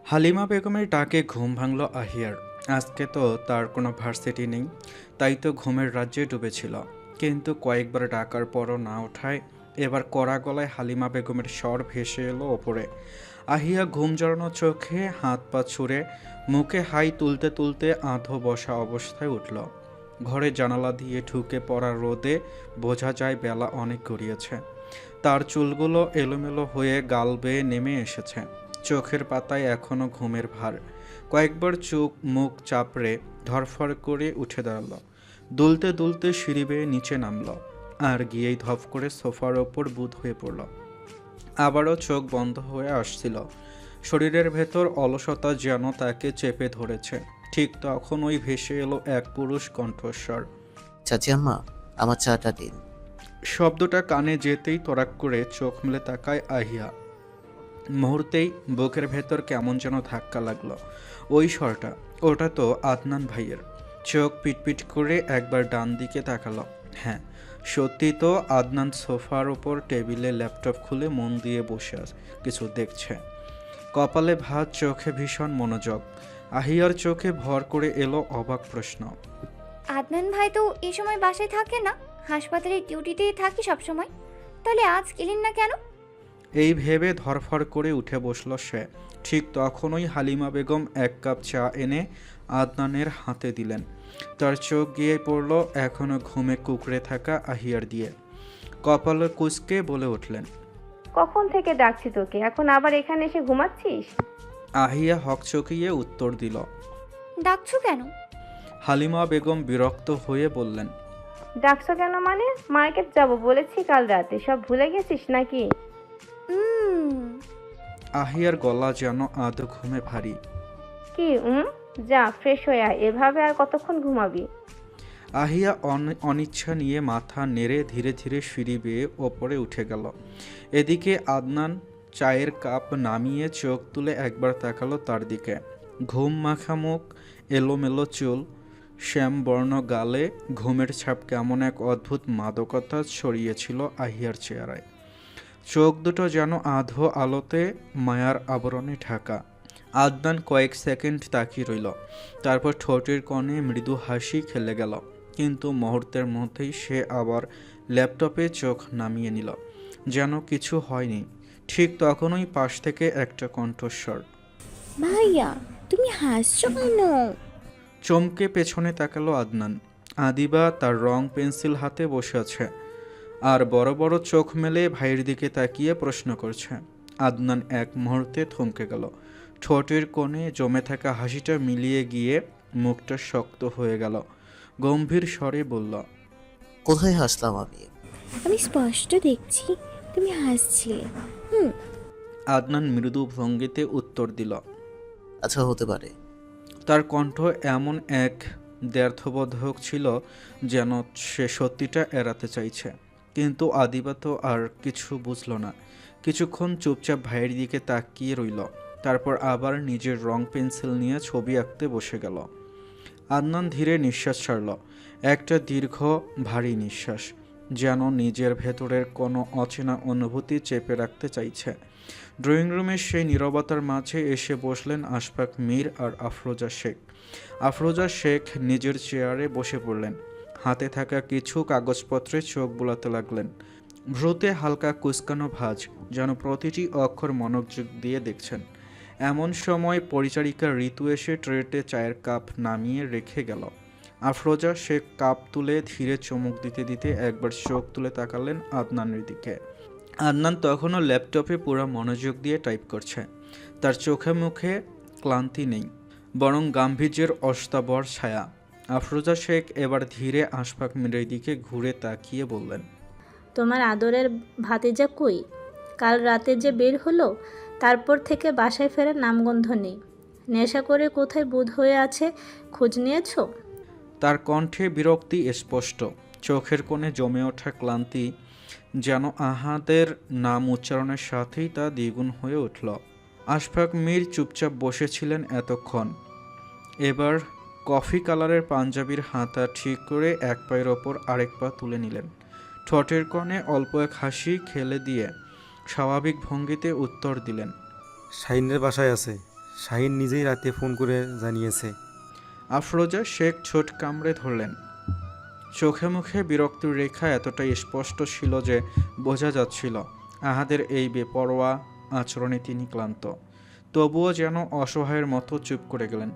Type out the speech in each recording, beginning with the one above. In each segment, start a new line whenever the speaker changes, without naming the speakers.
হালিমা বেগমের ডাকে ঘুম ভাঙল আহিয়ার। আজকে তো তার কোনো ভার্সিটি নেই, তাই তো ঘুমের রাজ্যে ডুবেছিল। কিন্তু কয়েকবার ডাকার পরও না ওঠায় এবার কড়া গলায় হালিমা বেগমের স্বর ভেসে এলো ওপরে। আহিয়া ঘুম জড়ানো চোখে হাত পা ছুঁড়ে মুখে হাই তুলতে তুলতে আধো বসা অবস্থায় উঠল। ঘরে জানালা দিয়ে ঢুকে পড়া রোদে বোঝা যায় বেলা অনেক গড়িয়েছে। তার চুলগুলো এলোমেলো হয়ে গাল বেয়ে নেমে এসেছে। চোখের পাতায় এখনো ঘুমের ভার। কয়েকবার চোখ মুখ চাপড়ে ধরফর করে উঠে দাঁড়ালো। দুলতে দুলতে সিঁড়ি বেয়ে নিচে নামলো আর গিয়েই ধপ করে সোফার ওপর বুঁদ হয়ে পড়ল। আবারও চোখ বন্ধ হয়ে আসছিল। শরীরের ভেতর অলসতা যেন তাকে চেপে ধরেছে। ঠিক তখন ওই ভেসে এলো এক পুরুষ কণ্ঠস্বর।
চাচি আম্মা, আমার চাটা দিন।
শব্দটা কানে যেতেই তড়াক করে চোখ মেলে তাকায় আহিয়া। মুহূর্তেই বুকের ভেতর কেমন যেন ধাক্কা লাগলো। ওই স্বরটা, ওটা তো আদনান ভাইয়ের। চোখ পিটপিট করে একবার ডান দিকে তাকালো। হ্যাঁ, সত্যি তো আদনান সোফার ওপর টেবিলে ল্যাপটপ খুলে মন দিয়ে বসে কিছু দেখছে। কপালে ভাঁজ, চোখে ভীষণ মনোযোগ। আহিয়ার চোখে ভর করে এলো অবাক প্রশ্ন।
আদনান ভাই তো এই সময় বাসায় থাকে না, হাসপাতালের ডিউটিতেই থাকি সবসময়, তাহলে আজ এলেন না কেন?
এই ভেবে ধরফর করে উঠে বসল সে। ঠিক তখনই হালিমা বেগম এক কাপ চা এনে আদনানের হাতে দিলেন। তার চোখ গিয়ে পড়ল এখনো ঘুমে কুঁকড়ে থাকা আহিয়ার দিয়ে। কপালে কুঁচকে বলে উঠলেন,
কখন থেকে ডাকছি তোকে, এখন আবার এখানে এসে ঘুমাচ্ছিস?
আহিয়া হকচকিয়ে উত্তর দিল।
ডাকছো কেন?
হালিমা বেগম বিরক্ত হয়ে বললেন,
ডাকছো কেন মানে? মার্কেট যাব বলেছি কাল রাতে, সব ভুলে গেছিস নাকি?
আহিয়ার গলা যেন আধো ঘুমে ভারী।
কি যা ফ্রেশ হয়ে আয়, এভাবে আর কতক্ষণ ঘুমাবি?
আহিয়া অনিচ্ছা নিয়ে মাথা নেড়ে ধীরে ধীরে সিঁড়ি বেয়ে ওপরে উঠে গেল। এদিকে আদনান চায়ের কাপ নামিয়ে চোখ তুলে একবার তাকালো তার দিকে। ঘুম মাখা মুখ, এলোমেলো চুল, শ্যামবর্ণ গালে ঘুমের ছাপ কেমন এক অদ্ভুত মাদকতা ছড়িয়েছিল আহিয়ার চেহারায়। চোখ দুটো যেন আধো আলোতে মায়ার আবরণে ঢাকা। আদনান কয়েক সেকেন্ড তাকিয়ে রইল, তারপর ঠোঁটের কোণে মৃদু হাসি খেলে গেল। কিন্তু মুহূর্তের মধ্যেই সে আবার ল্যাপটপে চোখ নামিয়ে নিল, যেন কিছু হয়নি। ঠিক তখনই পাশ থেকে একটা কণ্ঠস্বর।
ভাইয়া, তুমি হাসছো কেন?
চমকে পেছনে তাকালো আদনান। আদিবা তার রং পেন্সিল হাতে বসে আছে আর বড় বড় চোখ মেলে ভাইয়ের দিকে তাকিয়ে প্রশ্ন করছে। আদনান এক মুহূর্তে থমকে গেল। ঠোঁটের কোণে জমে থাকা হাসিটা মিলিয়ে গিয়ে মুখটা শক্ত হয়ে গেল। গম্ভীর স্বরে বলল,
কোথায় হাসলাম আমি?
আমি স্পষ্ট দেখছি তুমি হাসছিলে।
আদনান মৃদু ভঙ্গিতে উত্তর দিল।
আচ্ছা, হতে পারে।
তার কণ্ঠ এমন এক দ্ব্যর্থবোধক ছিল যেন সে সত্যিটা এড়াতে চাইছে। কিন্তু আদিবা তো আর কিছু বুঝল না। কিছুক্ষণ চুপচাপ ভাইয়ের দিকে তাকিয়ে রইল, তারপর আবার নিজের রং পেন্সিল নিয়ে ছবি আঁকতে বসে গেল। আদনান ধীরে নিঃশ্বাস ছাড়ল, একটা দীর্ঘ ভারী নিঃশ্বাস, যেন নিজের ভেতরের কোনো অচেনা অনুভূতি চেপে রাখতে চাইছে। ড্রয়িং রুমের সেই নীরবতার মাঝে এসে বসলেন আশফাক মীর আর আফরোজা শেখ। আফরোজা শেখ নিজের চেয়ারে বসে পড়লেন, হাতে থাকা কিছু কাগজপত্রে চোখ বুলাতে লাগলেন। ভ্রুতে হালকা কুঁচকানো ভাঁজ, যেন প্রতিটি অক্ষর মনোযোগ দিয়ে দেখছেন। এমন সময় পরিচারিকা ঋতু এসে ট্রেতে চায়ের কাপ নামিয়ে রেখে গেল। আফরোজা শেখ কাপ তুলে ধীরে চুমুক দিতে দিতে একবার চোখ তুলে তাকালেন আদনানের দিকে। আদনান তখনও ল্যাপটপে পুরো মনোযোগ দিয়ে টাইপ করছে। তার চোখে মুখে ক্লান্তি নেই, বরং গাম্ভীর্যের অস্তাবর ছায়া। আফরোজা শেখ এবার ধীরে আশফাক মীরের দিকে ঘুরে তাকিয়ে বললেন,
তোমার আদরের ভাতিজা কই? কাল রাতে যে বের হলো, তারপর থেকে বাসায় ফেরার নামগন্ধ নেই। নেশা করে কোথায় বুঁদ হয়ে আছে, খোঁজ নিয়েছো?
তার কণ্ঠে বিরক্তি স্পষ্ট, চোখের কোণে জমে ওঠা ক্লান্তি যেন আহাদের নাম উচ্চারণের সাথেই তা দ্বিগুণ হয়ে উঠল। আশফাক মীর চুপচাপ বসেছিলেন এতক্ষণ। এবার কফি কালারের পাঞ্জাবির হাতা ঠিক করে এক পায়ের ওপর আরেক পা তুলে নিলেন। ঠোঁটের কোণে অল্প এক হাসি খেলে দিয়ে স্বাভাবিক ভঙ্গিতে উত্তর দিলেন।
শাহিনের বাসায় আছে। শাহিন নিজেই রাতে ফোন করে জানিয়েছে।
আফরোজা শেখ ঠোঁট কামড়ে ধরলেন। চোখে মুখে বিরক্তির রেখা এতটাই স্পষ্ট ছিল যে বোঝা যাচ্ছিল আহাদের এই বেপরোয়া আচরণে তিনি ক্লান্ত। তবুও যেন অসহায়ের মতো চুপ করে গেলেন।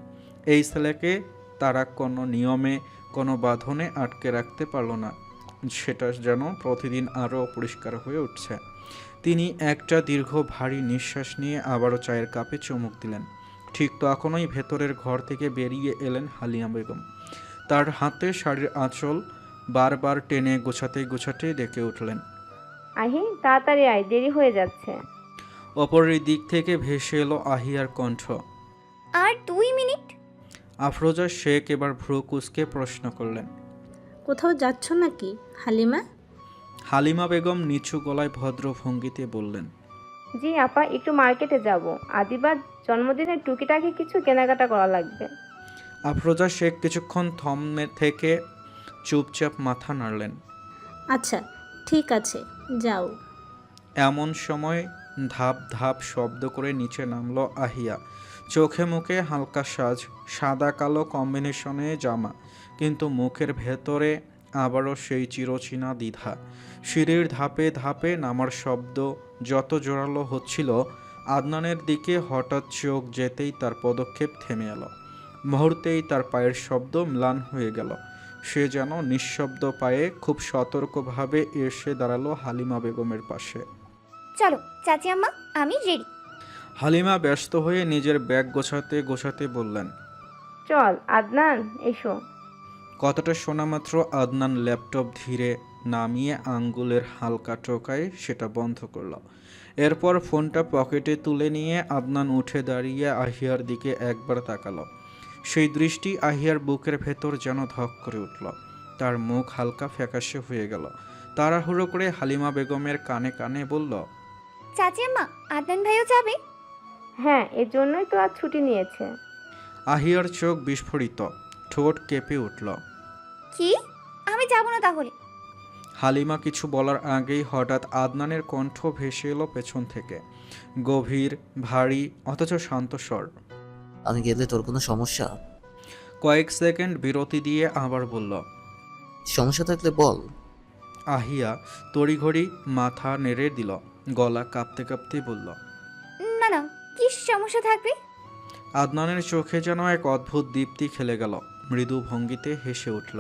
এই ছেলেকে তারা কোনো নিয়মে কোনো বাঁধনে আটকে রাখতে পারল না। সেটা যেন প্রতিদিন আরও অপরিষ্কার হয়ে উঠছে। তিনি একটা দীর্ঘ ভারী নিঃশ্বাস নিয়ে আবারও চায়ের কাপে চুমুক দিলেন। ঠিক তখনই ভেতরের ঘর থেকে বেরিয়ে এলেন হালিমা বেগম। তার হাতে শাড়ির আঁচল বারবার টেনে গোছাতে গোছাতে ডেকে উঠলেন।
আহি তাড়াতাড়ি আয়, দেরি হয়ে যাচ্ছে।
অপরের দিক থেকে ভেসে এলো আহিয়ার কণ্ঠ।
আর 2 মিনিট।
আফরোজা শেখ এবার ভ্রু কুঁচকে প্রশ্ন করলেন।
কোথাও যাচ্ছ নাকি হালিমা?
হালিমা বেগম নিচু গলায় ভদ্র ভঙ্গিতে বললেন।
জি আপা, একটু মার্কেটে যাব। আদিবার জন্মদিনের টুকিটাকি কিছু কেনাকাটা করা লাগবে।
আফরোজা শেখ কিছুক্ষণ থমনে থেকে চুপচাপ মাথা নাড়লেন।
আচ্ছা ঠিক আছে, যাও।
এমন সময় ধাপ ধাপ শব্দ করে নিচে নামলো আহিয়া। চোখে মুখে হালকা সাজ, সাদা কালো কম্বিনেশনে জামা, কিন্তু মুখের ভেতরে আবারও সেই চিরচেনা দ্বিধা। সিঁড়ির ধাপে ধাপে নামার শব্দ যত জোরালো হচ্ছিল, আদনানের দিকে হঠাৎ চোখ যেতেই তার পদক্ষেপ থেমে এলো। মুহূর্তেই তার পায়ের শব্দ ম্লান হয়ে গেল। সে যেন নিঃশব্দ পায়ে খুব সতর্কভাবে এসে দাঁড়ালো হালিমা বেগমের পাশে।
চলো চাচি আম্মা, আমি রেডি।
হালিমা ব্যস্ত হয়ে নিজের ব্যাগ গোছাতে গোছাতে বললেন।
চল আদনান, এসো।
কথাটা শোনা মাত্র আদনান ল্যাপটপ ধীরে নামিয়ে আঙ্গুলের হালকা টোকায় সেটা বন্ধ করল। এরপর ফোনটা পকেটে তুলে নিয়ে আদনান উঠে দাঁড়িয়ে আহিয়ার দিকে একবার তাকালো। সেই দৃষ্টি আহিয়ার বুকের ভেতর যেন ধক করে উঠল। তার মুখ হালকা ফ্যাকাশে হয়ে গেল। তাড়াহুড়ো করে হালিমা বেগমের কানে কানে বলল।
চাচি আম্মা, আদনান ভাইও যাবে?
হ্যাঁ, এর জন্যই তো আজ ছুটি নিয়েছে।
আহিয়ার চোখ বিস্ফোরিত, ঠোঁট কেঁপে উঠল।
কি? আমি যাব না তাহলে?
হালিমা কিছু বলার আগেই হঠাৎ আদনানের কণ্ঠ ভেসে এলো পেছন থেকে, গভীর, ভারী, অথচ শান্ত স্বর।
আমি গেলে তোর কোনো সমস্যা?
কয়েক সেকেন্ড বিরতি দিয়ে আবার বলল।
সমস্যা থাকলে বল।
আহিয়া তড়িঘড়ি মাথা নেড়ে দিল, গলা কাঁপতে কাঁপতে বলল।
না না, কি সমস্যা থাকবে?
আদনানের চোখে যেন এক অদ্ভুত দীপ্তি খেলে গেল। মৃদু ভঙ্গিতে হেসে উঠল।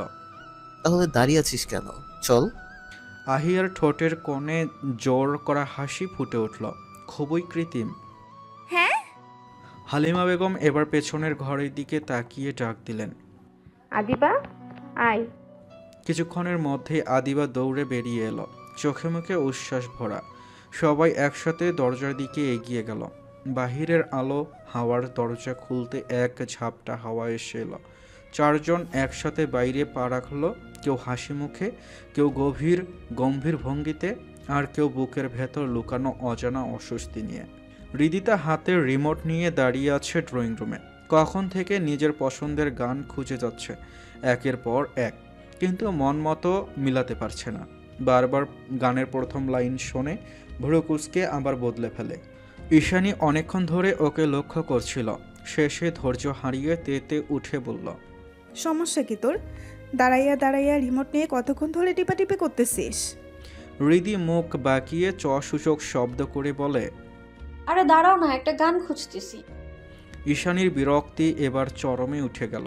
তাহলে দাঁড়িয়ে আছিস কেন? চল।
আহিয়ার ঠোঁটের কোণে জোর করা হাসি ফুটে উঠল, খুবই কৃত্রিম।
হ্যাঁ?
হালিমা বেগম এবার পেছনের ঘরের দিকে তাকিয়ে ডাক দিলেন।
আদিবা, আয়।
কিছুক্ষণের মধ্যে আদিবা দৌড়ে বেরিয়ে এলো, চোখে মুখে উচ্ছ্বাস ভরা। সবাই একসাথে দরজার দিকে এগিয়ে গেল। বাহিরের আলো হাওয়ার দরজা খুলতে এক ঝাপটা হাওয়া এসে এলো। চারজন একসাথে বাইরে পা রাখলো, কেউ হাসি মুখে, কেউ গম্ভীর ভঙ্গিতে, আর কেউ বুকের ভেতর লুকানো অজানা অস্বস্তি নিয়ে। হৃদিতা হাতের রিমোট নিয়ে দাঁড়িয়ে আছে ড্রয়িং রুমে। কখন থেকে নিজের পছন্দের গান খুঁজে যাচ্ছে একের পর এক, কিন্তু মন মতো মিলাতে পারছে না। বারবার গানের প্রথম লাইন শোনে, ভ্রু কুঁচকে আবার বদলে ফেলে। ঈশানী অনেকক্ষণ ধরে ওকে লক্ষ্য করছিল। শেষে ধৈর্য হারিয়ে তেতে উঠে বলল।
সমস্যা কি তোর? দাঁড়াইয়া দাঁড়াইয়া রিমোট নিয়ে কতক্ষণ ধরে টিপাটিপি করতেছিস?
হৃদি মুখ বাঁকিয়ে সূচক শব্দ করে বলে।
আরে দাঁড়াও না, একটা গান খুঁজতেছি।
ঈশানীর বিরক্তি এবার চরমে উঠে গেল।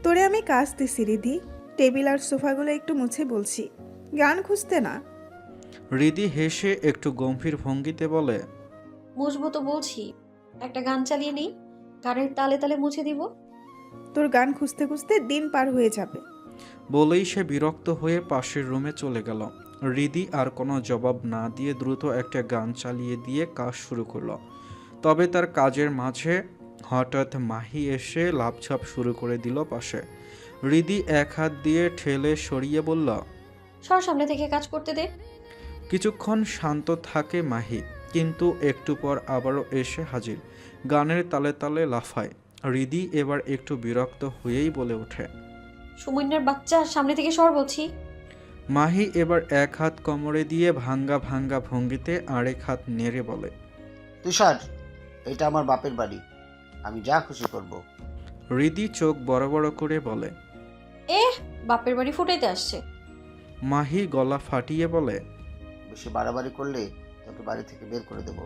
তোরে আমি কাজ দিছি রিধি, টেবিল আর সোফাগুলো একটু মুছে বলছি, গান খুঁজতে না।
হৃদি হেসে একটু গম্ভীর ভঙ্গিতে বলে।
মুছবো তো বলছি, একটা গান চালিয়ে নেই, গানের তালে তালে মুছে দিব।
তোর গান খুঁজতে খুঁজতে দিন পার হয়ে যাবে।
বলেই সে বিরক্ত হয়ে পাশের রুমে চলে গেল। হৃদি আর কোনো জবাব না দিয়ে দ্রুত একটা গান চালিয়ে দিয়ে কাজ শুরু করলো। তবে তার কাজের মাঝে হঠাৎ মাহি এসে লাফঝাপ শুরু করে দিল পাশে। হৃদি এক হাত দিয়ে ঠেলে সরিয়ে বলল।
সর, সামনে থেকে কাজ করতে দে।
কিছুক্ষণ শান্ত থাকে মাহি, কিন্তু একটু পর আবারও এসে হাজির, গানের তালে তালে লাফায়। হৃদি এবার একটু বিরক্ত হয়েই বলে ওঠে।
সুমন্যার বাচ্চা, সামনে থেকে সর বলছি।
মাহি এবার এক হাত কোমরে দিয়ে ভাঙ্গা ভাঙ্গা ভঙ্গিতে আরেক হাত নেড়ে বলে,
তুষার, এটা আমার বাপের বাড়ি, আমি যা খুশি করব।
হৃদি চোখ বড় বড় করে বলে।
বাপের বাড়ি ফুটাইতে আসছে।
মাহি গলা ফাটিয়ে বলে।
বেশি বাড়াবাড়ি করলে তোকে বাড়ি থেকে বের করে দেব।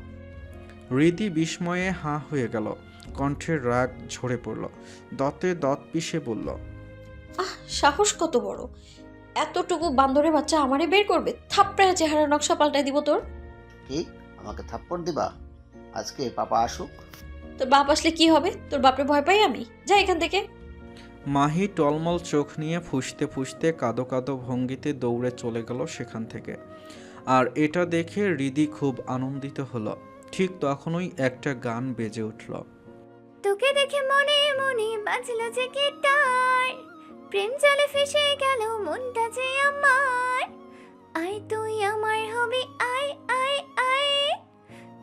হৃদি বিস্ময়ে হাঁ হয়ে গেল, কণ্ঠের রাগ ঝরে পড়ল, দাঁতে দাঁত পিষে বলল,
সাহস কত বড়! এতটুকু বান্দরের বাচ্চা আমারে বের করবে? থাপড়ায় চেহারা নকশা পাল্টাই দিব তোর।
কি, আমাকে থাপ্পড় দিবা? আজকে পাপা আসুক।
তোর বাপ আসলে কি হবে? তোর বাপরে ভয় পাই আমি। যা এখান থেকে।
মাহি টলমল চোখ নিয়ে ফুঁসতে ফুঁসতে কাদো কাদো ভঙ্গিতে দৌড়ে চলে গেল সেখান থেকে। আর এটা দেখে হৃদি খুব আনন্দিত হলো। ঠিক তখনই একটা গান বেজে উঠল।
তোকে দেখে মনে মনে বাজলো যে গিটার, প্রেম জলে ফেসে গেল মনটা যে আমার। আয় তুই আমার হবি, আয় আয় আয়,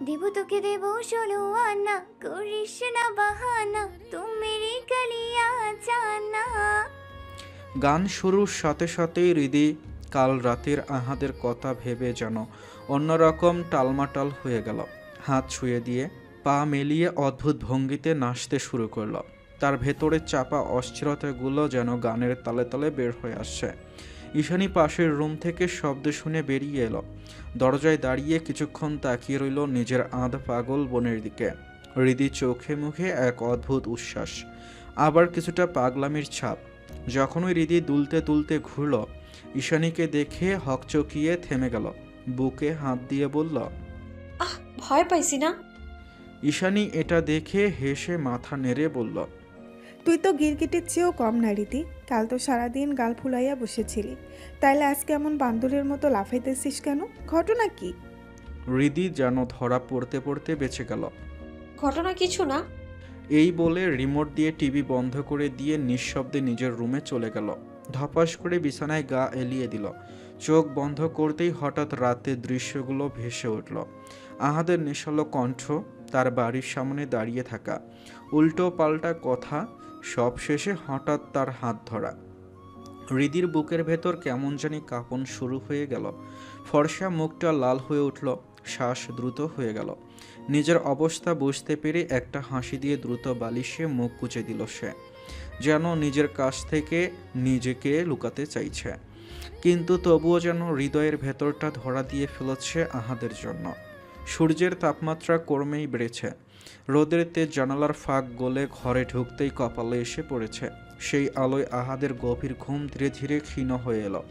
দেব তোকে দেব 16 আনা, করিস না বাহানা, তুই মেরি গলিয়া জানা।
গান শুরুর সাথে সাথেই হৃদি কাল রাতের আহাদের কথা ভেবে যেন অন্যরকম টালমাটাল হয়ে গেল। হাত ছুঁয়ে দিয়ে পা মেলিয়ে অদ্ভুত ভঙ্গিতে নাচতে শুরু করলো। তার ভেতরে চাপা অস্থিরতাগুলো যেন গানের তালে তালে বের হয়ে আসছে। ঈশানী পাশের রুম থেকে শব্দ শুনে বেরিয়ে এলো। দরজায় দাঁড়িয়ে কিছুক্ষণ তাকিয়ে রইল নিজের আধ পাগল বোনের দিকে। হৃদি চোখে মুখে এক অদ্ভুত উচ্ছ্বাস, আবার কিছুটা পাগলামির ছাপ। যখনই হৃদি দুলতে দুলতে ঘুরল, ঈশানীকে দেখে হকচকিয়ে থেমে গেল, বুকে হাত দিয়ে বলল,
ভয় পাইছি না।
ঈশানী এটা দেখে হেসে মাথা নেড়ে বলল, তুই তো গিরগিটির চেয়েও কম না রীতি। কাল তো সারাদিন গাল ফুলাইয়া বসেছিলি, তাইলে আজকে এমন বান্দরের মতো লাফাইতেছিস কেন? ঘটনা কি?
হৃদি যেন ধরা পড়তে পড়তে বেঁচে গেল।
ঘটনা কিছু না।
এই বলে রিমোট দিয়ে টিভি বন্ধ করে দিয়ে নিঃশব্দে নিজের রুমে চলে গেল। ধপাস করে বিছানায় গা এলিয়ে দিল। চোখ বন্ধ করতেই হঠাৎ রাতের দৃশ্যগুলো ভেসে উঠল। আহাদের নেশালো কণ্ঠ, তার বাড়ির সামনে দাঁড়িয়ে থাকা, উল্টো পাল্টা কথা, সব শেষে হঠাৎ তার হাত ধরা। হৃদির বুকের ভেতর কেমন জানি কাঁপন শুরু হয়ে গেল। ফর্সা মুখটা লাল হয়ে উঠল, শ্বাস দ্রুত হয়ে গেল। নিজের অবস্থা বুঝতে পেরে একটা হাসি দিয়ে দ্রুত বালিশে মুখ কুঁচে দিল সে, যেন নিজের কাছ থেকে নিজেকে লুকাতে চাইছে, কিন্তু তবুও যেন হৃদয়ের ভেতরটা ধরা দিয়ে ফেলেছে আহাদের জন্য। সূর্যের তাপমাত্রা ক্রমেই বেড়েছে। রোদের তেজ জানালার ফাঁক গলে ঘরে ঢুকতেই কপালে এসে পড়েছে। সেই আলোয় আহাদের গভীর ঘুম ধীরে ধীরে ক্ষীণ হয়ে এলো।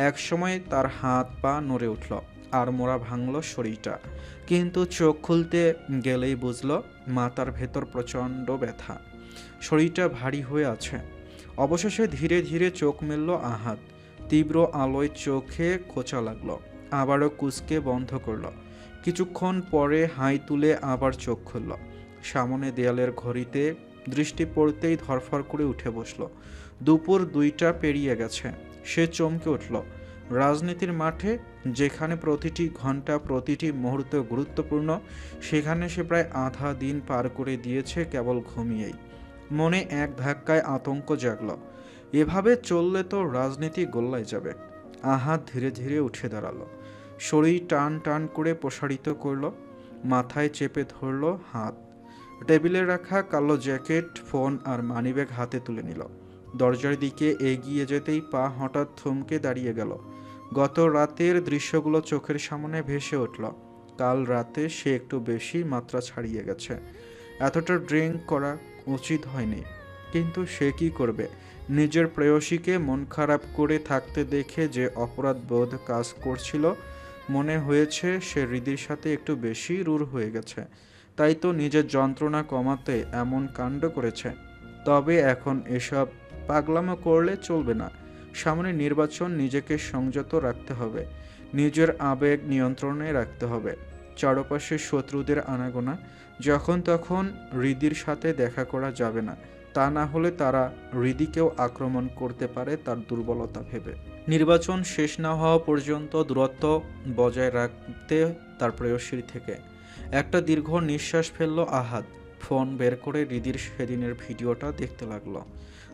একসময় তার হাত পা নড়ে উঠল, আর মোড়া ভাঙল শরীরটা, কিন্তু চোখ খুলতে গেলেই বুঝল মাথার ভেতর প্রচণ্ড ব্যথা, শরীরটা ভারী হয়ে আছে। অবশেষে ধীরে ধীরে চোখ মেলল আহাদ। তীব্র আলোয় চোখে খোঁচা লাগলো, আবারও কুঁচকে বন্ধ করলো। কিছুক্ষণ পরে হাই তুলে আবার চোখ খুলল। সামনে দেয়ালের ঘড়িতে দৃষ্টি পড়তেই ধরফর করে উঠে বসল। দুপুর 2টা পেরিয়ে গেছে। সে চমকে উঠল। রাজনীতির মাঠে, যেখানে প্রতিটি ঘন্টা প্রতিটি মুহূর্ত গুরুত্বপূর্ণ, সেখানে সে প্রায় আধা দিন পার করে দিয়েছে কেবল ঘুমিয়েই। মনে এক ধাক্কায় আতঙ্ক জাগল। এভাবে চললে তো রাজনীতি গোল্লায় যাবে। আহাদ ধীরে ধীরে উঠে দাঁড়ালো, শরীর টান টান করে প্রসারিত করল, মাথায় চেপে ধরল হাত। টেবিলে রাখা কালো জ্যাকেট, ফোন আর মানিব্যাগ হাতে তুলে নিল। দরজার দিকে এগিয়ে যেতেই পা হঠাৎ থমকে দাঁড়িয়ে গেল। গত রাতের দৃশ্যগুলো চোখের সামনে ভেসে উঠল। কাল রাতে সে একটু বেশি মাত্রা ছাড়িয়ে গেছে। এতটা ড্রিঙ্ক করা উচিত হয়নি, কিন্তু সে কি করবে? নিজের প্রেয়সীকে মন খারাপ করে থাকতে দেখে যে অপরাধ বোধ কাজ করছিল, মনে হয়েছে সে হৃদির সাথে একটু বেশি রূঢ় হয়ে গেছে, তাই তো নিজের যন্ত্রণা কমাতে এমন কাণ্ড করেছে। তবে এখন এসব পাগলামো করলে চলবে না। সামনে নির্বাচন, নিজেকে সংযত রাখতে হবে, নিজের আবেগ নিয়ন্ত্রণে রাখতে হবে। চারপাশে শত্রুদের আনাগোনা, যখন তখন হৃদির সাথে দেখা করা যাবে না, তা না হলে তারা হৃদিকেও আক্রমণ করতে পারে তার দুর্বলতা ভেবে। নির্বাচন শেষ না হওয়া পর্যন্ত দূরত্ব বজায় রাখতে তার প্রেয়সীর থেকে। একটা দীর্ঘ নিঃশ্বাস ফেলল আহাদ। ফোন বের করে হৃদির সেদিনের ভিডিওটা দেখতে লাগলো।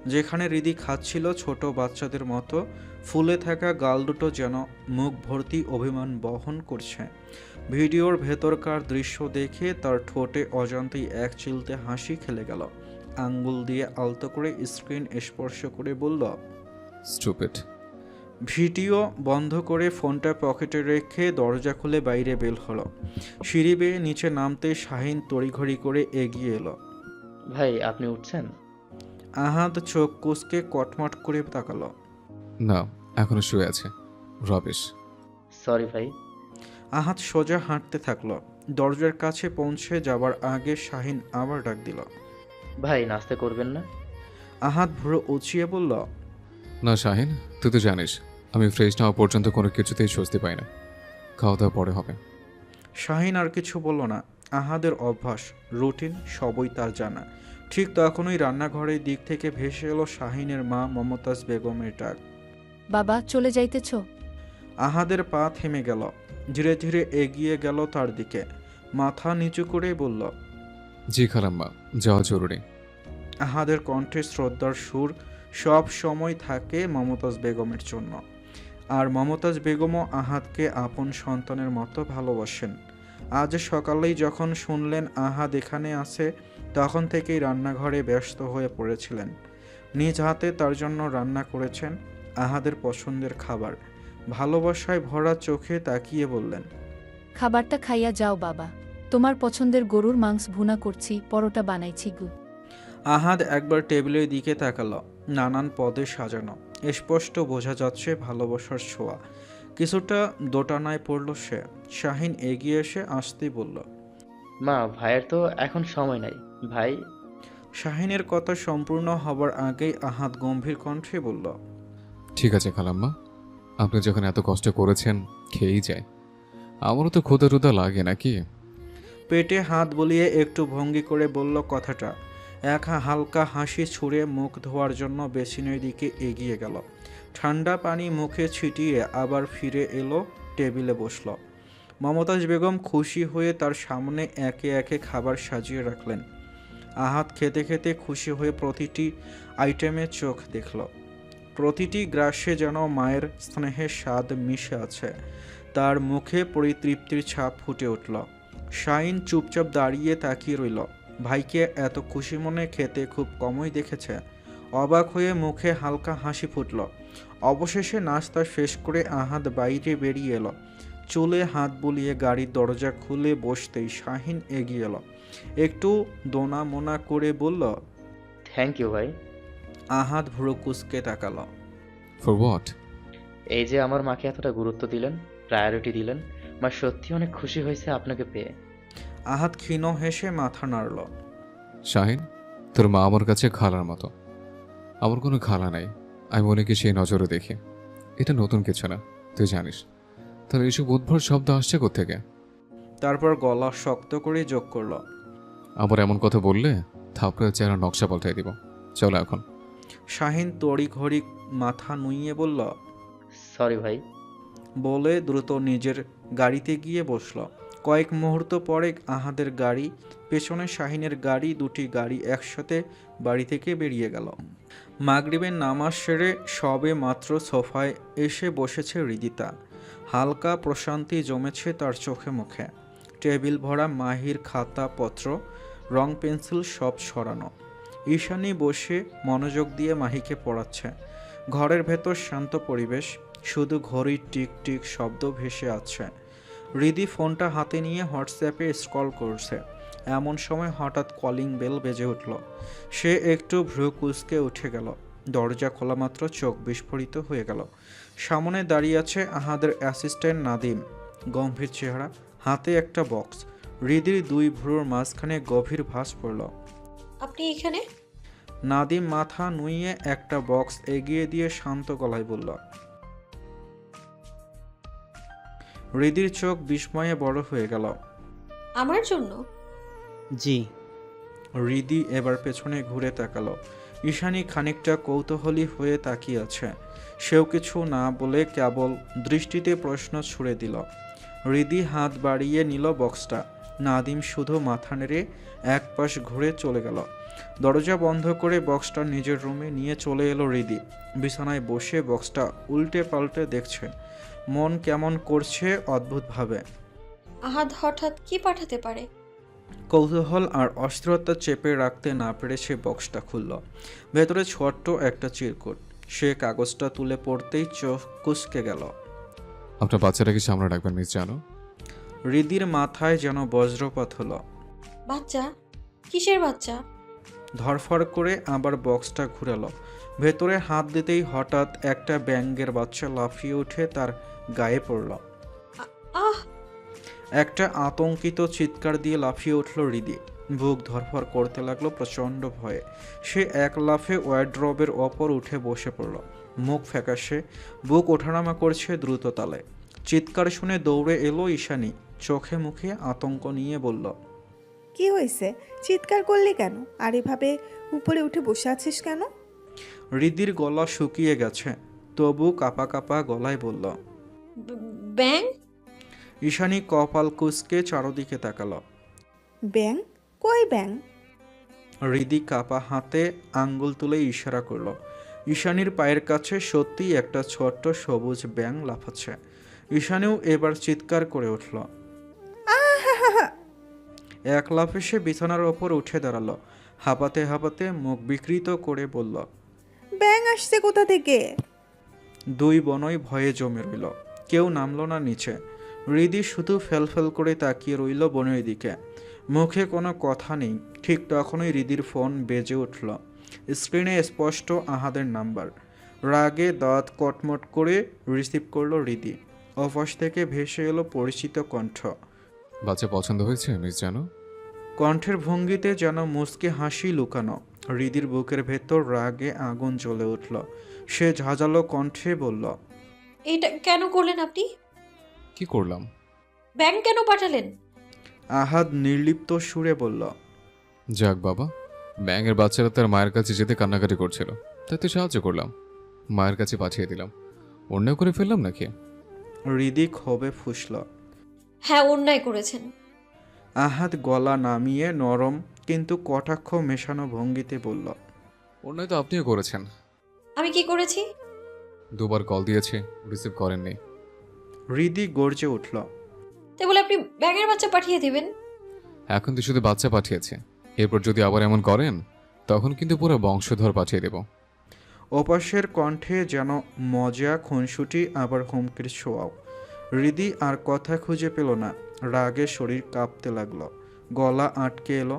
যেখানে হৃদি খাচ্ছিল ছোট বাচ্চাদের মতো, ফুলে থাকা গাল দুটো যেন মুখ ভর্তি অভিমান বহন করছে। ভিডিওর ভেতরকার দৃশ্য দেখে তার ঠোঁটে অজান্তেই এক চিলতে হাসি খেলে গেল। আঙ্গুল দিয়ে আলতো করে স্ক্রিন স্পর্শ করে বলল,
স্টুপিড।
ভিডিও বন্ধ করে ফোনটা পকেটে রেখে দরজা খুলে বাইরে বের হলো। সিঁড়ি বেয়ে নিচে নামতে শাহিন তড়িঘড়ি করে এগিয়ে এলো।
ভাই আপনি উঠছেন?
আহাদ চোখ কুঁচকে কটমট করে তাকালো।
না, এখনো শুয়ে আছে। রবিশ।
সরি ভাই।
আহাদ সোজা হাঁটতে থাকলো। দরজার কাছে পৌঁছে যাবার আগে শাহিন আবার ডাক দিল,
ভাই নাস্তা করবেন না?
আহাদ ভুরু উঁচিয়ে বলল,
না শাহিন, তুই তো জানিস আমি ফ্রেশ না হওয়া পর্যন্ত কোনো কিছুতেই স্বস্তি পাই না। খাওয়া দাওয়া পরে হবে।
শাহিন আর কিছু বলল না। আহাদের অভ্যাস, রুটিন সবই তার জানা। ঠিক তখনই রান্নাঘরের দিক থেকে ভেসে এলো শাহিনের মা মমতাজ বেগমের ডাক।
বাবা চলে যাইতেছ?
আহাদের পা থেমে গেল। ধীরে ধীরে এগিয়ে গেল তার দিকে। মাথা নিচু করে বলল,
জি খালাম্মা, যাওয়া জরুরি।
আহাদের কণ্ঠে শ্রদ্ধার সুর। সব সময় থাকে মমতাজ বেগমের জন্য। আর মমতাজ বেগমও আহাদকে আপন সন্তানের মতো ভালোবাসেন। আজ সকালেই যখন শুনলেন আহাদ এখানে আছে, তখন থেকেই রান্নাঘরে ব্যস্ত হয়ে পড়েছিলেন। নিজ হাতে তার জন্য রান্না করেছেন আহাদের পছন্দের খাবার। ভালোবাসায় ভরা চোখে তাকিয়ে বললেন,
খাবারটা খাইয়া যাও বাবা, তোমার পছন্দের গরুর মাংস ভুনা করছি, পরোটা বানাইছি গু।
আহাদ একবার টেবিলের দিকে তাকালো। নানান পদে সাজানো, স্পষ্ট বোঝা যাচ্ছে ভালোবাসার ছোঁয়া। কিছুটা দোটানায় পড়ল সে। শাহিন এগিয়ে এসে আসতেই বলল,
মা ভাইয়ের তো এখন সময় নাই ভাই।
শাহিনের কথা সম্পূর্ণ হবার আগেই আহাদ গম্ভীর কণ্ঠে বলল,
ঠিক আছে খালাম্মা, আপনি যখন এত কষ্ট করেছেন খেয়েই যায়। আমারও তো ক্ষুধা টুধা লাগে নাকি।
পেটে হাত বুলিয়ে একটু ভঙ্গি করে বলল কথাটা। এক হালকা হাসি ছুঁড়ে মুখ ধোয়ার জন্য বেসিনের দিকে এগিয়ে গেল। ঠান্ডা পানি মুখে ছিটিয়ে আবার ফিরে এলো, টেবিলে বসল। মমতাজ বেগম খুশি হয়ে তার সামনে একে একে খাবার সাজিয়ে রাখলেন। আহাদ খেতে খেতে খুশি হয়ে প্রতিটি আইটেমে চোখ দেখল। প্রতিটি গ্রাসে যেন মায়ের স্নেহের স্বাদ মিশে আছে। তার মুখে পরিতৃপ্তির ছাপ ফুটে উঠল। শাহিন চুপচাপ দাঁড়িয়ে তাকিয়ে রইল। ভাইকে এত খুশি মনে খেতে খুব কমই দেখেছে। অবাক হয়ে মুখে হালকা হাসি ফুটল। অবশেষে নাস্তা শেষ করে আহাদ বাইরে বেরিয়ে এলো। চুলে হাত বুলিয়ে গাড়ির দরজা খুলে বসতেই শাহিন এগিয়ে এলো। একটু দোনা মোনা করে বলল,
থ্যাংক ইউ ভাই।
আহাদ ভ্রু কুঁচকে তাকালো।
For what?
এই যে আমার মাকে এতটা গুরুত্ব দিলেন, প্রায়োরিটি দিলেন, মা সত্যি অনেক খুশি হয়েছে আপনাকে পেয়ে।
আহাদ ক্ষীণ হেসে মাথা নাড়ল।
শাহিন, তোর মা আমার কাছে খালার মতো। আমার কোনো খালা নাই, আমি অনেকে সেই নজরে দেখি। এটা নতুন কিছু না, তুই জানিস। তাহলে এইসব উদ্ভট শব্দ আসছে কোত্থেকে?
তারপর গলা শক্ত করে যোগ করল,
আবার এমন কথা বললে থাপড়ে চেহারা নকশা পাল্টাই দিব। চলো এখন।
শাহিন তড়িঘড়ি মাথা নুইয়ে বলল,
সরি ভাই।
বলে দ্রুত নিজের গাড়িতে গিয়ে বসল। কয়েক মুহূর্ত পরে আহাদের গাড়ি, পেছনে শাহিনের গাড়ি, দুটি গাড়ি একসাথে বাড়ি থেকে বেরিয়ে গেল। মাগরিবের নামাজ সেরে সবে মাত্র সোফায় এসে বসেছে হৃদিতা। হালকা প্রশান্তি জমেছে তার চোখে মুখে। টেবিল ভরা মাহির খাতা পত্র, রং পেন্সিল সব সরানো। ঈশানী বসে মনোযোগ দিয়ে মাহিকে পড়াচ্ছে। ঘরের ভেতর শান্ত পরিবেশ, শুধু ঘড়ির টিক টিক শব্দ ভেসে আছে। হৃদি ফোনটা হাতে নিয়ে হোয়াটসঅ্যাপে স্ক্রল করছে। এমন সময় হঠাৎ কলিং বেল বেজে উঠল। সে একটু ভ্রু কুঁচকে উঠে গেল। দরজা খোলা মাত্র চোখ বিস্ফোরিত হয়ে গেল। সামনে দাঁড়িয়ে আছে আহাদের অ্যাসিস্ট্যান্ট নাদিম। গম্ভীর চেহারা, হাতে একটা বক্স। হৃদির দুই ভ্রুর মাঝখানে গভীর ভাঁজ পড়ল।
আপনি এখানে?
নাদিম মাথা নুইয়ে একটা বক্স এগিয়ে দিয়ে শান্ত গলায় বলল। হৃদির চোখ বিস্ময়ে বড় হয়ে গেল।
আমার জন্য?
জি।
হৃদি এবার পেছনে ঘুরে তাকালো। ঈশানী খানিকটা কৌতূহলী হয়ে তাকিয়ে আছে। সেও কিছু না বলে কেবল দৃষ্টিতে প্রশ্ন ছুড়ে দিল। হৃদি হাত বাড়িয়ে নিল বক্সটা। নাদিম শুধু মাথা নেড়ে এক পাশ ঘুরে চলে গেল। দরজা বন্ধ করে বক্সটা নিজের রুমে নিয়ে চলে এলো হৃদি। বিছানায় বসে বক্সটা উল্টে পাল্টে দেখছে। মন কেমন করছে অদ্ভুতভাবে।
আহাদ হঠাৎ কি পাঠাতে পারে?
কৌতূহল আর অস্থিরতা চেপে রাখতে না পেরে সে বক্সটা খুলল। ভেতরে ছোট্ট একটা চিরকুট। সে কাগজটা তুলে পড়তেই চোখ কুঁচকে গেল।
আপনার বাচ্চাটাকে সামনে রাখবেন মিস জানো।
হৃদির মাথায় যেন বজ্রপাত হলো।
বাচ্চা? কিসের বাচ্চা?
ধরফড় করে আবার বক্সটা ঘুরালো। ভেতরে হাত দিতেই হঠাৎ একটা ব্যাঙের বাচ্চা লাফিয়ে উঠে তার গায়ে পড়ল।
আহ!
একটা আতঙ্কিত চিৎকার দিয়ে লাফিয়ে উঠল হৃদি। বুক ধরফর করতে লাগলো প্রচণ্ড ভয়ে। সে এক লাফে ওয়ার্ড্রবের ওপর উঠে বসে পড়ল। মুখ ফ্যাকাশে, বুক ওঠানামা করছে দ্রুত তালে। চিৎকার শুনে দৌড়ে এলো ঈশানী। চোখে মুখে আতঙ্ক নিয়ে বলল,
কি হয়েছে? চিৎকার করলি কেন? আর এভাবে উপরে উঠে বসে আছিস কেন?
হৃদির গলা শুকিয়ে গেছে, তবু কাপা কাপা গলায় বলল।
ব্যাং?
ঈশানী কপাল কুঁচকে চারদিকে তাকালো।
ব্যাং? কই ব্যাং?
হৃদি কাপা হাতে আঙ্গুল তুলে ইশারা করল। ঈশানীর পায়ের কাছে সত্যিই একটা ছোট্ট সবুজ ব্যাঙ লাফাচ্ছে। ঈশানীও এবার চিৎকার করে উঠল। এক লাফে সে বিছানার ওপর উঠে দাঁড়ালো। হাঁপাতে হাঁপাতে মুখ বিকৃত করে বলল,
ব্যাং আসছে কোথা থেকে?
দুই বোনই ভয়ে জমে রইল। কেউ নামলো না নিচে। হৃদি শুধু ফেলফেল করে তাকিয়ে রইল বোনের দিকে। মুখে কোনো কথা নেই। ঠিক তখনই হৃদির ফোন বেজে উঠল। স্ক্রিনে স্পষ্ট আহাদের নাম্বার। রাগে দাঁত কটমট করে রিসিভ করলো হৃদি। অফাস থেকে ভেসে এলো পরিচিত কণ্ঠ।
বাচ্চা পছন্দ হয়েছে মিস জানো।
কণ্ঠের ভঙ্গিতে যেন মুচকি হাসি লুকানো। হৃদির বুকের ভেতর রাগে আগুন জ্বলে উঠল। সে ঝাঁঝালো কণ্ঠে বলল,
এটা কেন করলেন আপনি?
কি করলাম?
ব্যাং কেন পাঠালেন?
আহাদ নির্লিপ্ত সুরে বলল,
যাক বাবা, ব্যাঙের বাচ্চারা তার মায়ের কাছে যেতে কান্নাকাটি করছিল, তাই তো সাহায্য করলাম, মায়ের কাছে পাঠিয়ে দিলাম। অন্যায় করে ফেললাম নাকি?
হৃদি ক্ষোভে ফুঁসল।
হ্যাঁ, অন্যায় করেছেন।
আহাদ গলা নামিয়ে নরম কিন্তু কটাক্ষ মেশানো ভঙ্গিতে বলল,
অন্যায় তো আপনিও করেছেন।
আমি কি করেছি?
দুবার কল দিয়েছে, রিসিভ করেননি।
হৃদি গর্জে উঠল।
তাই বলে আপনি ব্যাঙের বাচ্চা পাঠিয়ে দিবেন?
এখন তো শুধু বাচ্চা পাঠিয়েছে, এরপর যদি আবার এমন করেন তখন কিন্তু পুরো বংশধর পাঠিয়ে দেব।
ওপাশের কণ্ঠে যেন মজা, খুনসুটি, আবার হুমকির ছোঁয়াও। হৃদি আর কথা খুঁজে পেল না। রাগে শরীর কাঁপতে লাগলো, গলা আটকে এলো।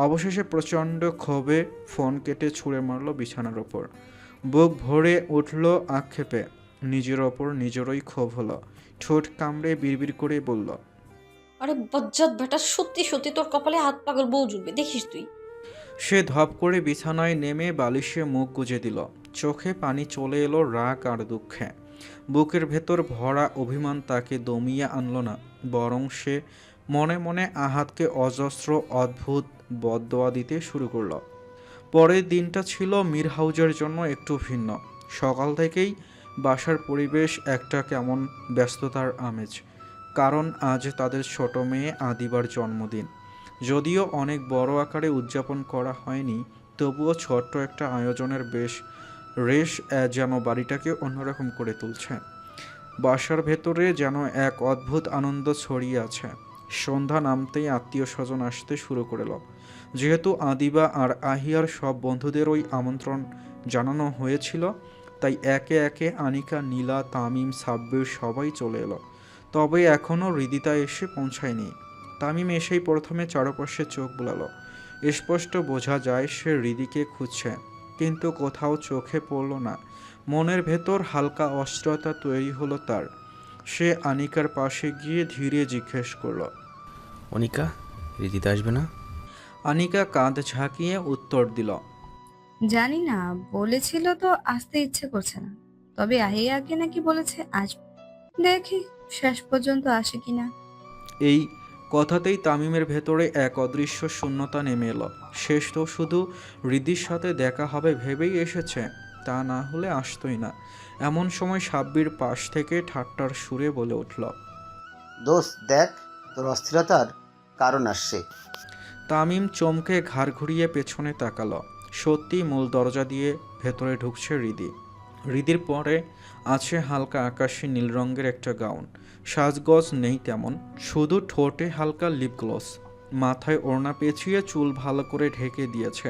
অবশেষে প্রচণ্ড ক্ষোভে ফোন কেটে ছুঁড়ে মারল বিছানার ওপর। বুক ভরে উঠল আক্ষেপে। নিজের ওপর নিজেরই ক্ষোভ হলো। ঠোঁট কামড়ে বিড়বিড় করে বলল,
আরে বজ্জাত বেটা, সত্যি সত্যি তোর কপালে হাত পাগল বউ জুটবে, দেখিস তুই।
সে ধপ করে বিছানায় নেমে বালিশে মুখ গুজে দিল। চোখে পানি চলে এলো রাগ আর দুঃখে। বুকের ভেতর ভরা অভিমান তাকে দমিয়ে আনলো না, বরং সে মনে মনে আহাতকে অজস্র অদ্ভুত বদদোয়া দিতে শুরু করলো। পরের দিনটা ছিল মিরহাউজের জন্য একটু ভিন্ন। সকাল থেকেই বাসার পরিবেশ একটা কেমন ব্যস্ততার আমেজ। কারণ আজ তাদের ছোট মেয়ে আদিবার জন্মদিন। যদিও অনেক বড় আকারে উদযাপন করা হয়নি, তবুও ছোট্ট একটা আয়োজনের রেশ যেন বাড়িটাকে অন্যরকম করে তুলছে। বাসার ভেতরে যেন এক অদ্ভুত আনন্দ ছড়িয়ে আছে। সন্ধ্যা নামতেই আত্মীয় স্বজন আসতে শুরু করলো। যেহেতু আদিবা আর আহিয়ার সব বন্ধুদেরই আমন্ত্রণ জানানো হয়েছিল, তাই একে একে আনিকা, নীলা, তামিম, সাব্বির সবাই চলে এলো। তবে এখনও হৃদিতা এসে পৌঁছায়নি। তামিম এসেই প্রথমে চারপাশে চোখ বুলালো। স্পষ্ট বোঝা যায় সে হৃদিকে খুঁজছে, কিন্তু কোথাও চোখে পড়ল না। মনের ভেতর হালকা অস্থিরতা তৈরি হলো তার। সে আনিকার পাশে গিয়ে ধীরে জিজ্ঞেস করলো,
অনিকা, রীতিতে আসবে না?
আনিকা কাঁধ ঝাঁকিয়ে উত্তর দিল,
জানি না, বলেছিল তো আসতে ইচ্ছে করছে না, তবে আহিয়াকে নাকি বলেছে আসবে, দেখি শেষ পর্যন্ত আসে কিনা।
এই কথাতেই তামিমের ভেতরে এক অদৃশ্য শূন্যতা নেমে এলো। শেষ তো শুধু হৃদির সাথে দেখা হবে ভেবেই এসেছে, তা না হলে আসতোই না। এমন সময় সাব্বির পাশ থেকে ঠাট্টার সুরে বলে উঠল,
দোস্ত দেখ, তোর অস্থিরতার কারণ আসছে।
তামিম চমকে ঘাড় ঘুরিয়ে পেছনে তাকালো। সত্যি মূল দরজা দিয়ে ভেতরে ঢুকছে হৃদি। হৃদির পরে আছে হালকা আকাশি নীল রঙের একটা গাউন। সাজগজ নেই তেমন, শুধু ঠোঁটে হালকা লিপ গ্লস। মাথায় ওড়না পেঁচিয়ে চুল ভালো করে ঢেকে দিয়েছে।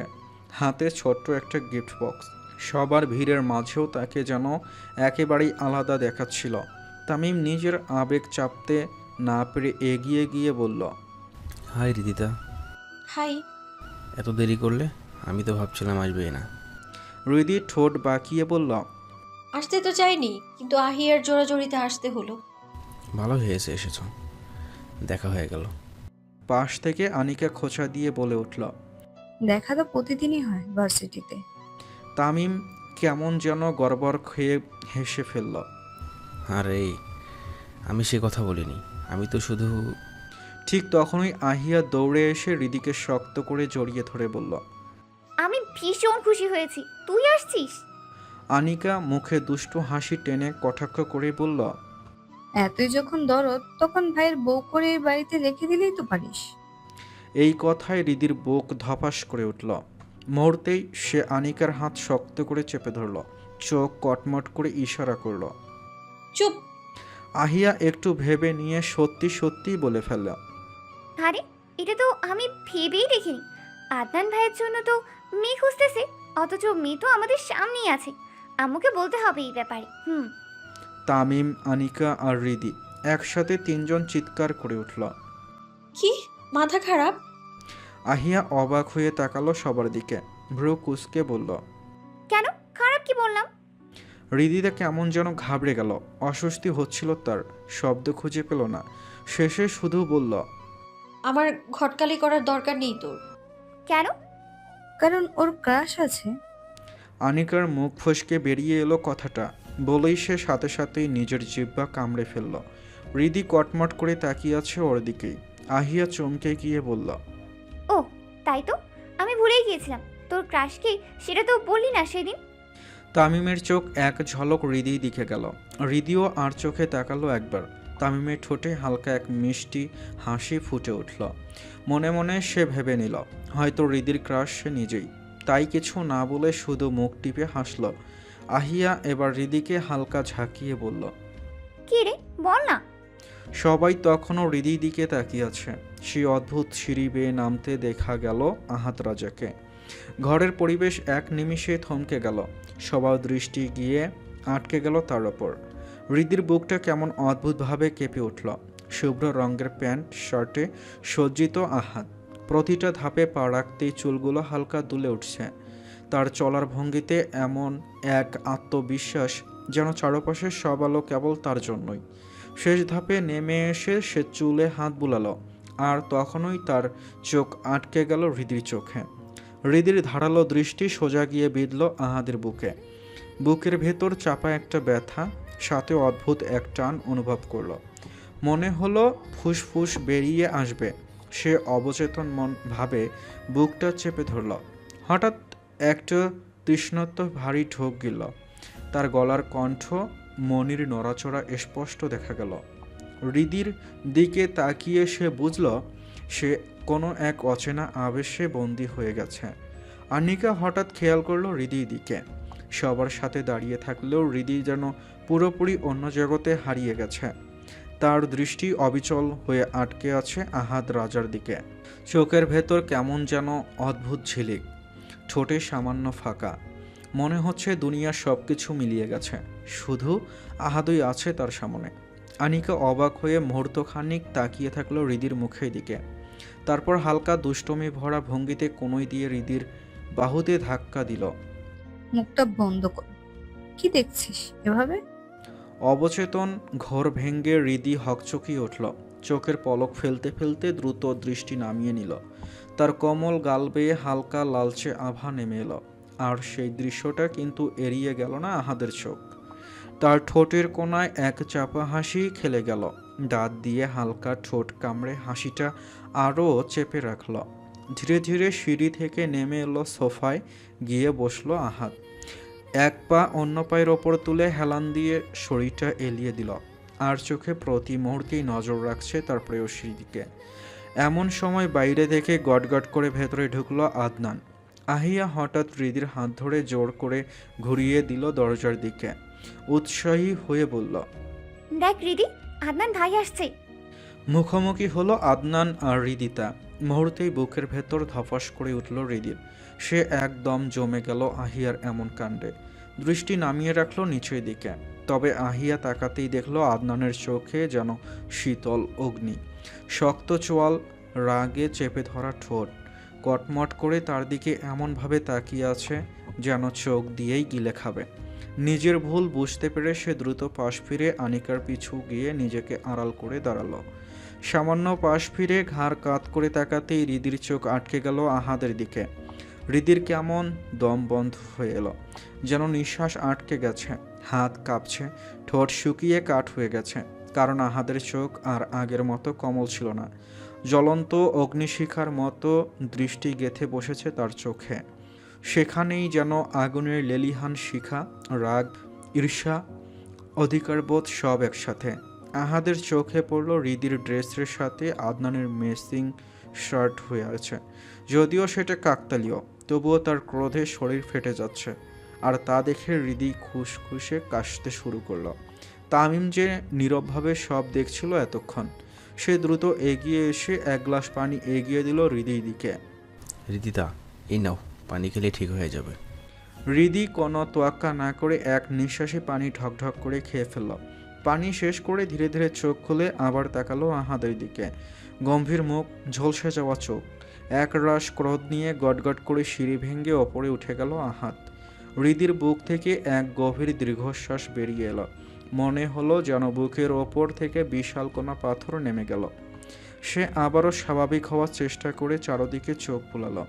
হাতে ছোট্ট একটা গিফট বক্স। সবার ভিড়ের মাঝেও তাকে যেন একেবারেই আলাদা দেখাচ্ছিল। তামিম নিজের আবেগ চাপতে না পেরে এগিয়ে গিয়ে বলল,
হাই রিদিতা,
হাই।
এত দেরি করলে? আমি তো ভাবছিলাম আসবেই না।
হৃদি ঠোঁট বাঁকিয়ে বলল,
আসতে তো চাইনি, কিন্তু আহিয়ার জোড়াজোড়িতে আসতে হলো।
ভালো হয়েছে এসেছ, দেখা হয়ে গেল।
পাশ থেকে আনিকা খোঁচা দিয়ে বলে উঠল।
দেখা তো প্রতিদিনই হয় ভার্সিটিতে।
তামিম কেমন যেন গড়বড় খেয়ে হেসে ফেলল।
আর এই, আমি সে কথা বলিনি, আমি তো শুধু।
ঠিক তখনই আহিয়া দৌড়ে এসে হৃদিকে শক্ত করে জড়িয়ে ধরে বলল,
আমি ভীষণ খুশি হয়েছি, তুই আসছিস।
আনিকা মুখে দুষ্টু হাসি টেনে কটাক্ষ করে বলল,
এতই যখন দরদ, তখন ভাইয়ের বউ করে এই বাড়িতে রেখে দিলেই তো পারিস।
এই কথায় হৃদির বুক ধপাস করে উঠল। মুহূর্তেই সে আনিকার হাত শক্ত করে চেপে ধরল, চোখ কটমট করে ইশারা করল।
চুপ।
আহিয়া একটু ভেবে নিয়ে সত্যি সত্যি বলে ফেলল,
আরে এটা তো আমি ভেবেই দেখিনি। আদনান ভাইয়ের জন্য তো মেয়ে খুঁজতেছে, অথচ মেয়ে তো আমাদের সামনেই আছে। আম্মুকে বলতে হবে এই ব্যাপারে।
তামিম, আনিকা আর হৃদি একসাথে তিনজন চিৎকার করে উঠল।
কি, মাথা খারাপ?
আহিয়া অবাক হয়ে তাকালো সবার দিকে, ভ্রু কুঁচকে বলল,
কেন, খারাপ কি বললাম?
হৃদিতে কেমন যেন ঘাবড়ে গেল, অস্বস্তি হচ্ছিল তার, শব্দ খুঁজে পেল না। শেষে শুধু বলল,
আমার ঘটকালি করার দরকার নেই তোর।
কেন?
কারণ ওর ক্রাশ আছে।
আনিকার মুখ ফসকে বেরিয়ে এলো কথাটা, বলেই সে সাথে সাথেই নিজের জিহ্বা কামড়ে ফেলল। হৃদি কটমট করে তাকিয়ে আছে ওর দিকেই। আহিয়া চমকে গিয়ে বলল,
ও তাই তো, আমি ভুলেই গিয়েছিলাম। তোর ক্রাশ কি সেটা তো বললি না সেদিন।
তামিমের চোখ এক ঝলক হৃদির দিকে গেল। হৃদিও আর চোখে তাকালো একবার। তামিমের ঠোঁটে হালকা এক মিষ্টি হাসি ফুটে উঠল। মনে মনে সে ভেবে নিল, হয়তো হৃদির ক্রাশ সে নিজেই, তাই কিছু না বলে শুধু মুখ টিপে হাসল। আহিয়া এবার হৃদিকে হালকা ঝাঁকিয়ে বলল,
কি রে, বল না।
সবাই তখনও হৃদির দিকে তাকিয়ে আছে। সেই অদ্ভুত সিঁড়ি বেয়ে নামতে দেখা গেল আহাত রাজাকে। ঘরের পরিবেশ এক নিমিষে থমকে গেল। সবার দৃষ্টি গিয়ে আটকে গেল তার ওপর। হৃদির বুকটা কেমন অদ্ভুতভাবে কেঁপে উঠল। শুভ্র রঙের প্যান্ট শার্টে সজ্জিত আহাত, প্রতিটা ধাপে পা রাখতেই চুলগুলো হালকা দুলে উঠছে। তার চলার ভঙ্গিতে এমন এক আত্মবিশ্বাস, যেন চারপাশের সব আলো কেবল তার জন্যই। শেষ ধাপে নেমে এসে সে চুলে হাত বুলালো, আর তখনই তার চোখ আটকে গেল হৃদির চোখে। হৃদির ধারালো দৃষ্টি সোজা গিয়ে বিঁধল আহাদের বুকে। বুকের ভেতর চাপা একটা ব্যথা, সাথে অদ্ভুত এক টান অনুভব করলো। মনে হলো ফুসফুস বেরিয়ে আসবে। সে অবচেতন ভাবে বুকটা চেপে ধরল। হঠাৎ একটা তৃষ্ণার্ত ভারী ঢোক গেল। তার গলার কণ্ঠ, মনির নড়াচড়া স্পষ্ট দেখা গেল। হৃদির দিকে তাকিয়ে সে বুঝল সে কোনো এক অচেনা আবেশে বন্দী হয়ে গেছে। আনিকা হঠাৎ খেয়াল করলো হৃদির দিকে। সবার সাথে দাঁড়িয়ে থাকলেও হৃদি যেন পুরোপুরি অন্য জগতে হারিয়ে গেছে। তার দৃষ্টি অবিচল হয়ে আটকে আছে আহাদ রাজার দিকে। চোখের ভেতর কেমন যেন অদ্ভুত ঝিলিক, ঠোঁটে সামান্য ফাঁকা। মনে হচ্ছে দুনিয়ার সব কিছু মিলিয়ে গেছে, শুধু আহাদই আছে তার সামনে। আনিকা অবাক হয়ে মুহূর্তখানিক তাকিয়ে থাকলো হৃদির মুখের দিকে। তারপর হালকা দুষ্টমি ভরা ভঙ্গিতে কোনোই দিয়ে হৃদির বাহুতে ধাক্কা দিল।
মুখটা বন্ধ কর, কি দেখছিস এভাবে?
অবচেতন ঘোর ভেঙ্গে হৃদি হকচকিয়ে উঠল। চোখের পলক ফেলতে ফেলতে দ্রুত দৃষ্টি নামিয়ে নিল। তার কোমল গাল বেয়ে হালকা লালচে আভা নেমে এলো। আর সেই দৃশ্যটা কিন্তু এড়িয়ে গেল না আহাদের চোখ। তার ঠোঁটের কোণায় এক চাপা হাসি খেলে গেল। দাঁত দিয়ে হালকা ঠোঁট কামড়ে হাসিটা আরও চেপে রাখল। ধীরে ধীরে সিঁড়ি থেকে নেমে এলো সোফায়, গিয়ে বসলো আহাদ। এক পা অন্য পায়ের ওপর তুলে হেলান দিয়ে শরীরটা এলিয়ে দিল, আর চোখে প্রতি মুহূর্তেই নজর রাখছে তার প্রেয়সীর দিকে। এমন সময় বাইরে থেকে গটগট করে ভেতরে ঢুকলো আদনান। আহিয়া হঠাৎ হৃদির হাত ধরে জোর করে ঘুরিয়ে দিল দরজার দিকে। উৎসাহী হয়ে বলল,
দেখ রিদি, আদনান ভাই আসছে।
মুখোমুখি হলো আদনান আর হৃদিতা। মুহূর্তেই বুকের ভেতর ধপাস করে উঠল হৃদির। সে একদম জমে গেল আহিয়ার এমন কাণ্ডে। দৃষ্টি নামিয়ে রাখলো নিচের দিকে। তবে আহিয়া তাকাতেই দেখলো আদনানের চোখে যেন শীতল অগ্নি, শক্ত চোয়াল, রাগে চেপে ধরা ঠোঁট, কটমট করে তার দিকে এমনভাবে তাকিয়ে আছে যেন চোখ দিয়েই গিলে খাবে। নিজের ভুল বুঝতে পেরে সে দ্রুত পাশ ফিরে আনিকার পিছু গিয়ে নিজেকে আড়াল করে দাঁড়ালো। সামান্য পাশ ফিরে ঘাড় কাত করে তাকাতেই হৃদির চোখ আটকে গেল আহাদের দিকে। হৃদির কেমন দম বন্ধ হয়ে এলো, যেন নিঃশ্বাস আটকে গেছে, হাত কাঁপছে, ঠোঁট শুকিয়ে কাঠ হয়ে গেছে। কারণ আহাদের চোখ আর আগের মতো কমল ছিল না, জ্বলন্ত অগ্নিশিখার মতো দৃষ্টি গেঁথে বসেছে তার চোখে। সেখানেই যেন আগুনের লেলিহান শিখা, রাগ, ঈর্ষা, অধিকারবোধ সব একসাথে। আহাদের চোখে পড়ল হৃদির ড্রেসের সাথে আদনানের মেসিং শার্ট হয়ে আছে। যদিও সেটা কাকতালীয়, তবুও তার ক্রোধে শরীর ফেটে যাচ্ছে। আর তা দেখে হৃদি খুশখুশে কাশতে শুরু করলো। তামিম যে নীরবভাবে সব দেখছিল এতক্ষণ, সে দ্রুত এগিয়ে এসে এক গ্লাস পানি এগিয়ে দিল হৃদির দিকে।
রিদিতা, এই নাও, পানি খেলে ঠিক হয়ে যাবে।
হৃদি কোনো তোয়াক্কা না করে এক নিঃশ্বাসে পানি ঢকঢক করে খেয়ে ফেলল। পানি শেষ করে ধীরে ধীরে চোখ খুলে আবার তাকালো আহাদের দিকে। গম্ভীর মুখ, ঝলসে যাওয়া চোখ, এক রাশ ক্রোধ নিয়ে গটগট করে সিঁড়ি ভেঙে ওপরে উঠে গেল আহাদ। হৃদির বুক থেকে এক গভীর দীর্ঘশ্বাস বেরিয়ে এলো। মনে হলো যেন বুকের ওপর থেকে বিশাল কোনো পাথর নেমে গেল। সে আবারও স্বাভাবিক হওয়ার চেষ্টা করে চারদিকে চোখ বুলালো।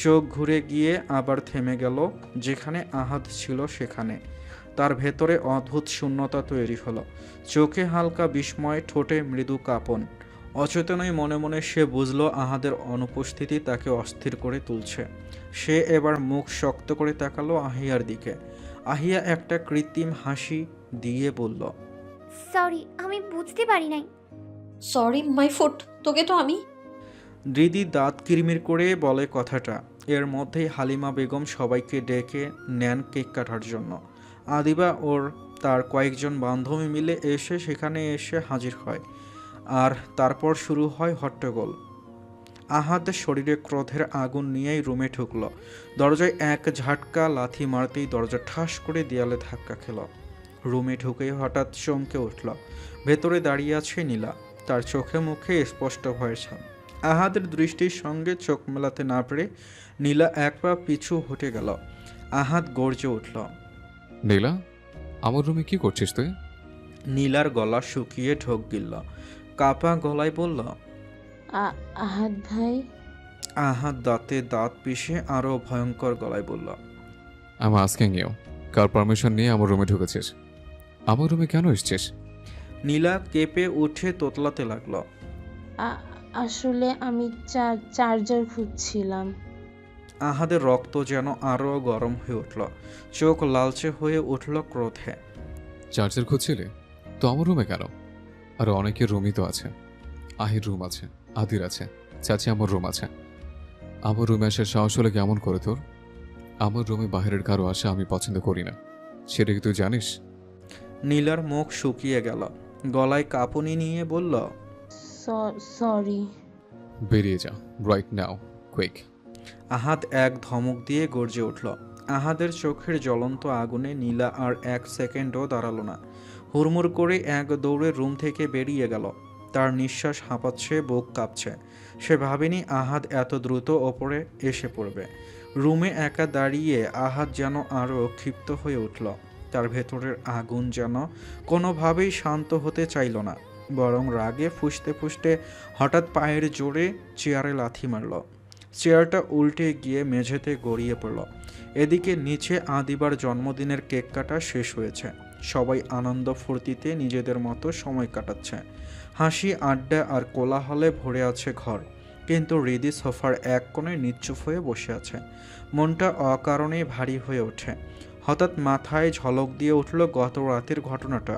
চোখ ঘুরে গিয়ে আবার থেমে গেল যেখানে আহাদ ছিল সেখানে। তার ভেতরে অদ্ভুত শূন্যতা তৈরি হলো। চোখে হালকা বিস্ময়, ঠোঁটে মৃদু কাঁপন। অচেতনই মনে মনে সে বুঝল আহাদের অনুপস্থিতি তাকে অস্থির করে তুলছে। সে এবার মুখ শক্ত করে তাকালো আহিয়ার দিকে। আহিয়া একটা কৃত্রিম হাসি দিয়ে বলল,
সরি, আমি বুঝতে পারি নাই।
সরি মাই ফুট, তোকে তো আমি।
হৃদি দাঁত কিরমির করে বলে কথাটা। এর মধ্যেই হালিমা বেগম সবাইকে ডেকে নেন কেক কাটার জন্য। আদিবা ওর তার কয়েকজন বান্ধবী মিলে এসে সেখানে এসে হাজির হয়। আর তারপর শুরু হয় হট্টগোল। আহাদের শরীরে ক্রোধের আগুন নিয়েই রুমে ঢুকলো। দরজায় এক ঝাটকা লাথি মারতেই দরজা ঠাস করে দেয়ালে ধাক্কা খেল। রুমে ঢুকেই হঠাৎ চমকে উঠল। ভেতরে দাঁড়িয়ে আছে নীলা, তার চোখে মুখে স্পষ্ট ভয়ের ছাপ। আহাদের দৃষ্টির সঙ্গে চোখ মেলাতে না পেরে নীলা এক পা পিছু হটে গেল। আহাদ গর্জে উঠল,
নীলা, আমার রুমে কি করছিস তুই?
নীলার গলা শুকিয়ে ঢোক গিলল, কাপা গলায় বলল,
আহাদ ভাই।
আহাদ দাঁতে দাঁত পিষে আরো ভয়ঙ্কর গলায় বলল,
আমি আস্কিং ইউ, কার পারমিশন নিয়ে আমার রুমে ঢুকেছিস? আমার রুমে কেন এসছিস?
নীলা কেঁপে উঠে তোতলাতে লাগলো,
আসলে আমি চার্জার খুঁজছিলাম।
আহাদের রক্ত যেন আরো গরম হয়ে উঠল, চোখ লালচে হয়ে উঠল ক্রোধে।
চার্জার খুঁজছিলে তো আমার রুমে কেন? আর অনেকের রুমই তো আছে। আহির রুম আছে, আদির আছে, চাচি আমার রুম আছে। আমার রুমে আসার সাহস হলে কেমন করে তোর? আমার রুমে বাইরের কারো আসা আমি পছন্দ করি না, সেটা কি তুই জানিস?
নীলার মুখ শুকিয়ে গেল, গলায় কাঁপুনি নিয়ে বলল,
সরি।
বেরিয়ে যা রাইট নাও, কুইক।
আহাদ এক ধমক দিয়ে গর্জে উঠল। আহাদের চোখের জ্বলন্ত আগুনে নীলা আর এক সেকেন্ডও দাঁড়ালো না। হুড়মুড় করে এক দৌড়ে রুম থেকে বেরিয়ে গেল। তার নিঃশ্বাস হাঁপাচ্ছে, বুক কাঁপছে। সে ভাবেনি আহাদ এত দ্রুত ওপরে এসে পড়বে। রুমে একা দাঁড়িয়ে আহাদ যেন আরও ক্ষিপ্ত হয়ে উঠল। তার ভেতরের আগুন যেন কোনোভাবেই শান্ত হতে চাইল না, বরং রাগে ফুঁসতে ফুঁসতে হঠাৎ পায়ের জোরে চেয়ারে লাথি মারল। চেয়ারটা উল্টে গিয়ে মেঝেতে গড়িয়ে পড়ল। এদিকে নিচে আদিবার জন্মদিনের কেক কাটা শেষ হয়েছে। সবাই আনন্দ ফুর্তিতে নিজেদের মতো সময় কাটাচ্ছে। হাসি, আড্ডা আর কোলাহলে ভরে আছে ঘর। কিন্তু হৃদি সোফার এক কোণে নিশ্চুপ হয়ে বসে আছে। মনটা অকারণেই ভারী হয়ে ওঠে। হঠাৎ মাথায় ঝলক দিয়ে উঠল গত রাতের ঘটনাটা।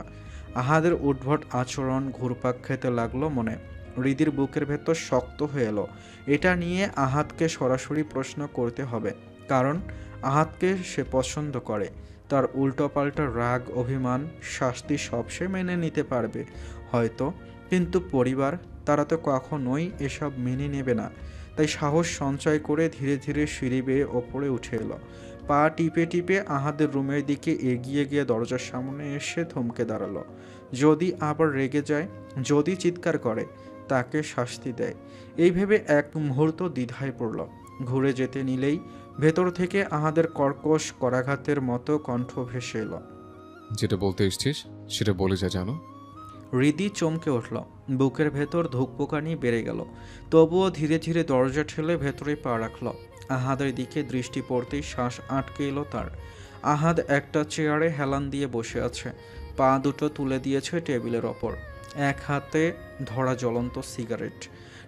আহাদের উদ্ভট আচরণ ঘুরপাক খেতে লাগলো মনে। হৃদির বুকের ভেতর শক্ত হয়ে এলো। এটা নিয়ে আহাতকে সরাসরি প্রশ্ন করতে হবে, কারণ আহাতকে সে পছন্দ করে। তার উল্টোপাল্টা রাগ, অভিমান, শাস্তি সব সে মেনে নিতে পারবে হয়তো, কিন্তু পরিবার, তারা তো কখনোই এসব মেনে নেবে না। তাই সাহস সঞ্চয় করে ধীরে ধীরে সিঁড়ি বেয়ে ওপরে উঠে এলো। পা টিপে টিপে আহাদের রুমের দিকে এগিয়ে গিয়ে দরজার সামনে এসে থমকে দাঁড়ালো। যদি আবার রেগে যায়, যদি চিৎকার করে, তাকে শাস্তি দেয়, এই ভেবে এক মুহূর্ত দ্বিধায় পড়ল। ঘুরে যেতে নিলেই ভেতর থেকে আহাদের কর্কশ করাঘাতের মতো কণ্ঠ ভেসে এলো।
যেটা বলতে এসছিস সেটা বলে যা, জানো।
হৃদি চমকে উঠল, বুকের ভেতর ধুকপুকানি বেড়ে গেল। তবুও ধীরে ধীরে দরজা ঠেলে ভেতরে পা রাখল। আহাদের দিকে দৃষ্টি পড়তেই শ্বাস আটকে এলো তার। আহাদ একটা চেয়ারে হেলান দিয়ে বসে আছে, পা দুটো তুলে দিয়েছে টেবিলের ওপর, এক হাতে ধরা জ্বলন্ত সিগারেট,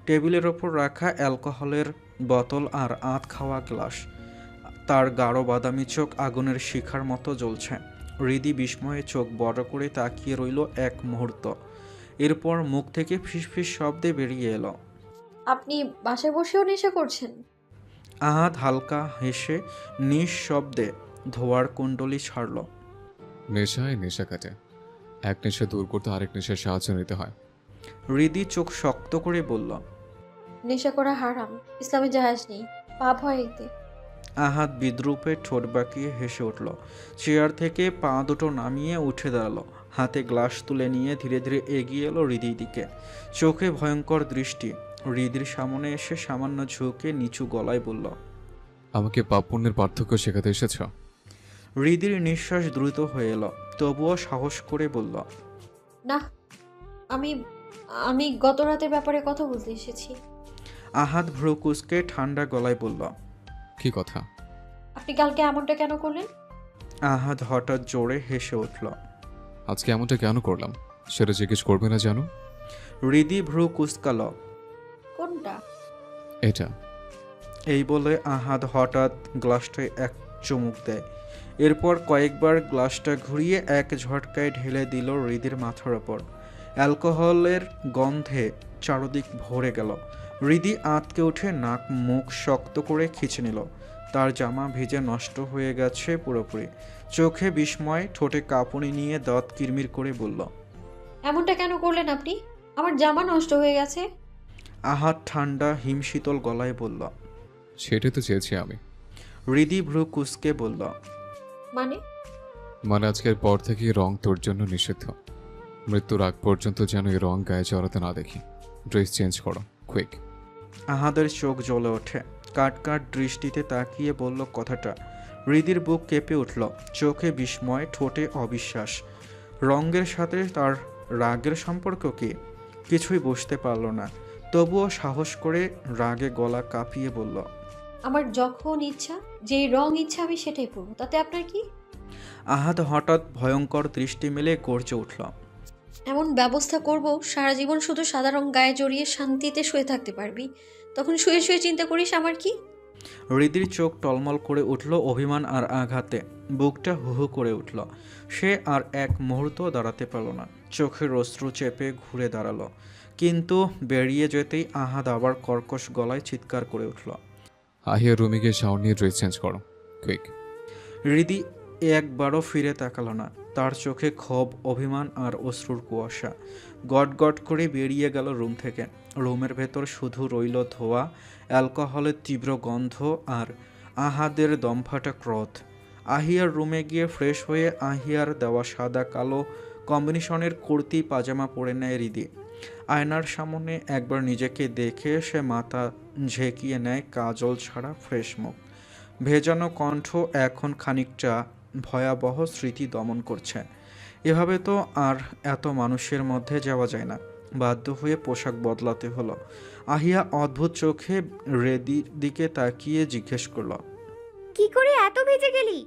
টেবিলের ওপর রাখা অ্যালকোহলের বোতল আর আধ খাওয়া গ্লাস। তার গাঢ় বাদামি চোখ আগুনের শিখার মতো জ্বলছে। হৃদি বিস্ময়ে চোখ বড় করে তাকিয়ে রইল এক মুহূর্ত। এরপর মুখ থেকে ফিসফিস শব্দে বেরিয়ে এলো,
আপনি বাসায় বসেও নেশা করছেন?
আহাদ হালকা হেসে নিঃশব্দে ধোয়ার কুণ্ডলি ছাড়ল।
নেশায় নেশা কাটে, এক নেশা দূর করতে আরেক নেশার সাহায্য নিতে হয়।
হৃদি চোখ শক্ত করে বলল,
নেশা করা হারাম, ইসলামে জায়েজ নেই, পাপ হয় এতে।
আহাদ বিদ্রূপে ঠোঁট বাঁকিয়ে হেসে উঠল। চেয়ার থেকে পা দুটো নামিয়ে উঠে দাঁড়ালো, হাতে গ্লাস তুলে নিয়ে ধীরে ধীরে এগিয়ে এলো হৃদির দিকে। চোখে ভয়ঙ্কর দৃষ্টি। হৃদির সামনে এসে সামান্য ঝুঁকে নিচু গলায় বলল,
আমাকে পাপ পুণ্যের পার্থক্য শেখাতে এসেছ?
হৃদির নিঃশ্বাস দ্রুত হয়ে এলো, তবুও সাহস করে বলল,
না, আমি আমি গত রাতের ব্যাপারে কথা বলতে এসেছি।
আহাদ ভ্রু কুঁচকে ঠান্ডা গলায় বলল,
কি কথা?
আপনি কালকে এমনটা কেন করলেন?
আহাদ হঠাৎ জোরে হেসে উঠল।
আজকে এমনটা কেন করলাম সেটা জিজ্ঞেস করবে না জানো?
হৃদি ভ্রু কুঁচকাল।
কোনটা?
এটা।
এই বলে আহাদ হঠাৎ গ্লাসটায় এক চুমুক দেয়। এরপর কয়েকবার গ্লাসটা ঘুরিয়ে এক ঝটকায় ঢেলে দিল হৃদির মাথার ওপর। অ্যালকোহলের গন্ধে চারদিক ভরে গেল। হৃদি আঁতকে উঠে নাক মুখ শক্ত করে খিঁচে নিল। তার জামা ভিজে নষ্ট হয়ে গেছে পুরোপুরি। চোখে বিস্ময়, ঠোঁটে কাঁপুনি নিয়ে দাঁত কিরমির করে বলল,
এমনটা কেন করলেন আপনি? আমার জামা নষ্ট হয়ে গেছে।
আহাদ ঠান্ডা হিমশীতল গলায় বলল,
সেটাই তো চেয়েছি আমি।
হৃদি ভ্রু কুঁচকে বলল,
মানে আজকের পর থেকে রং তোর জন্য নিষিদ্ধ। মৃত্যুর আগ পর্যন্ত যেন এই রং গায়ে জড়াতে না দেখি। ড্রেস চেঞ্জ করো, কুইক।
আহাদের চোখ জ্বলে ওঠে। কাট কাট দৃষ্টিতে তাকিয়ে বলল কথাটা। হৃদির বুক কেঁপে উঠল, চোখে বিস্ময়, ঠোঁটে অবিশ্বাস। রঙের সাথে তার রাগের সম্পর্ক কি? কিছুই বুঝতে পারল না। তবুও সাহস করে রাগে গলা কাঁপিয়ে বলল,
আমার যখন ইচ্ছা, যেই রং ইচ্ছা আমি সেটাই পরবো, তাতে আপনার কি?
আহাদ হঠাৎ ভয়ঙ্কর দৃষ্টি মেলে গর্জে উঠল,
এমন ব্যবস্থা করব সারা জীবন শুধু সাদা রং গায়ে জড়িয়ে শান্তিতে শুয়ে থাকতে পারবি। তখন শুয়ে শুয়ে চিন্তা করিস আমার কি?
হৃদির চোখ টলমল করে উঠল অভিমান আর আঘাতে। বুকটা হুহু করে উঠল। সে আর এক মুহূর্ত দাঁড়াতে পারল না। চোখের অশ্রু চেপে ঘুরে দাঁড়ালো। কিন্তু বেরিয়ে যেতেই আহাদ আবার কর্কশ গলায় চিৎকার করে উঠল,
আহিয়া রুমে গিয়ে শাওয়ার নিয়ে ড্রেস চেঞ্জ করো, কুইক।
হৃদি একবারও ফিরে তাকালো না। তার চোখে ক্ষোভ, অভিমান আর অশ্রুর কুয়াশা। গট গট করে বেরিয়ে গেল রুম থেকে। রুমের ভেতর শুধু রইল ধোয়া, অ্যালকোহলের তীব্র গন্ধ আর আহাদের দমফাটা ক্রোধ। আহিয়ার রুমে গিয়ে ফ্রেশ হয়ে আহিয়ার দেওয়া সাদা কালো কম্বিনেশনের কুর্তি পাজামা পরে নেয় হৃদি। আয়নার সামনে একবার নিজেকে দেখে সে মাথা ঝেঁকিয়ে নেয় কাজল ছাড়া ফ্রেশ মুখ। ভেজানো কণ্ঠ এখন খানিকটা ভয়াবহ স্মৃতি দমন করছে। এভাবে তো আর এত মানুষের মধ্যে যাওয়া যায় না। বাধ্য হয়ে পোশাক বদলাতে হলো। আহিয়া অদ্ভুত চোখে হৃদির দিকে তাকিয়ে জিজ্ঞেস করল,
কি করে এত ভেজে গেলি?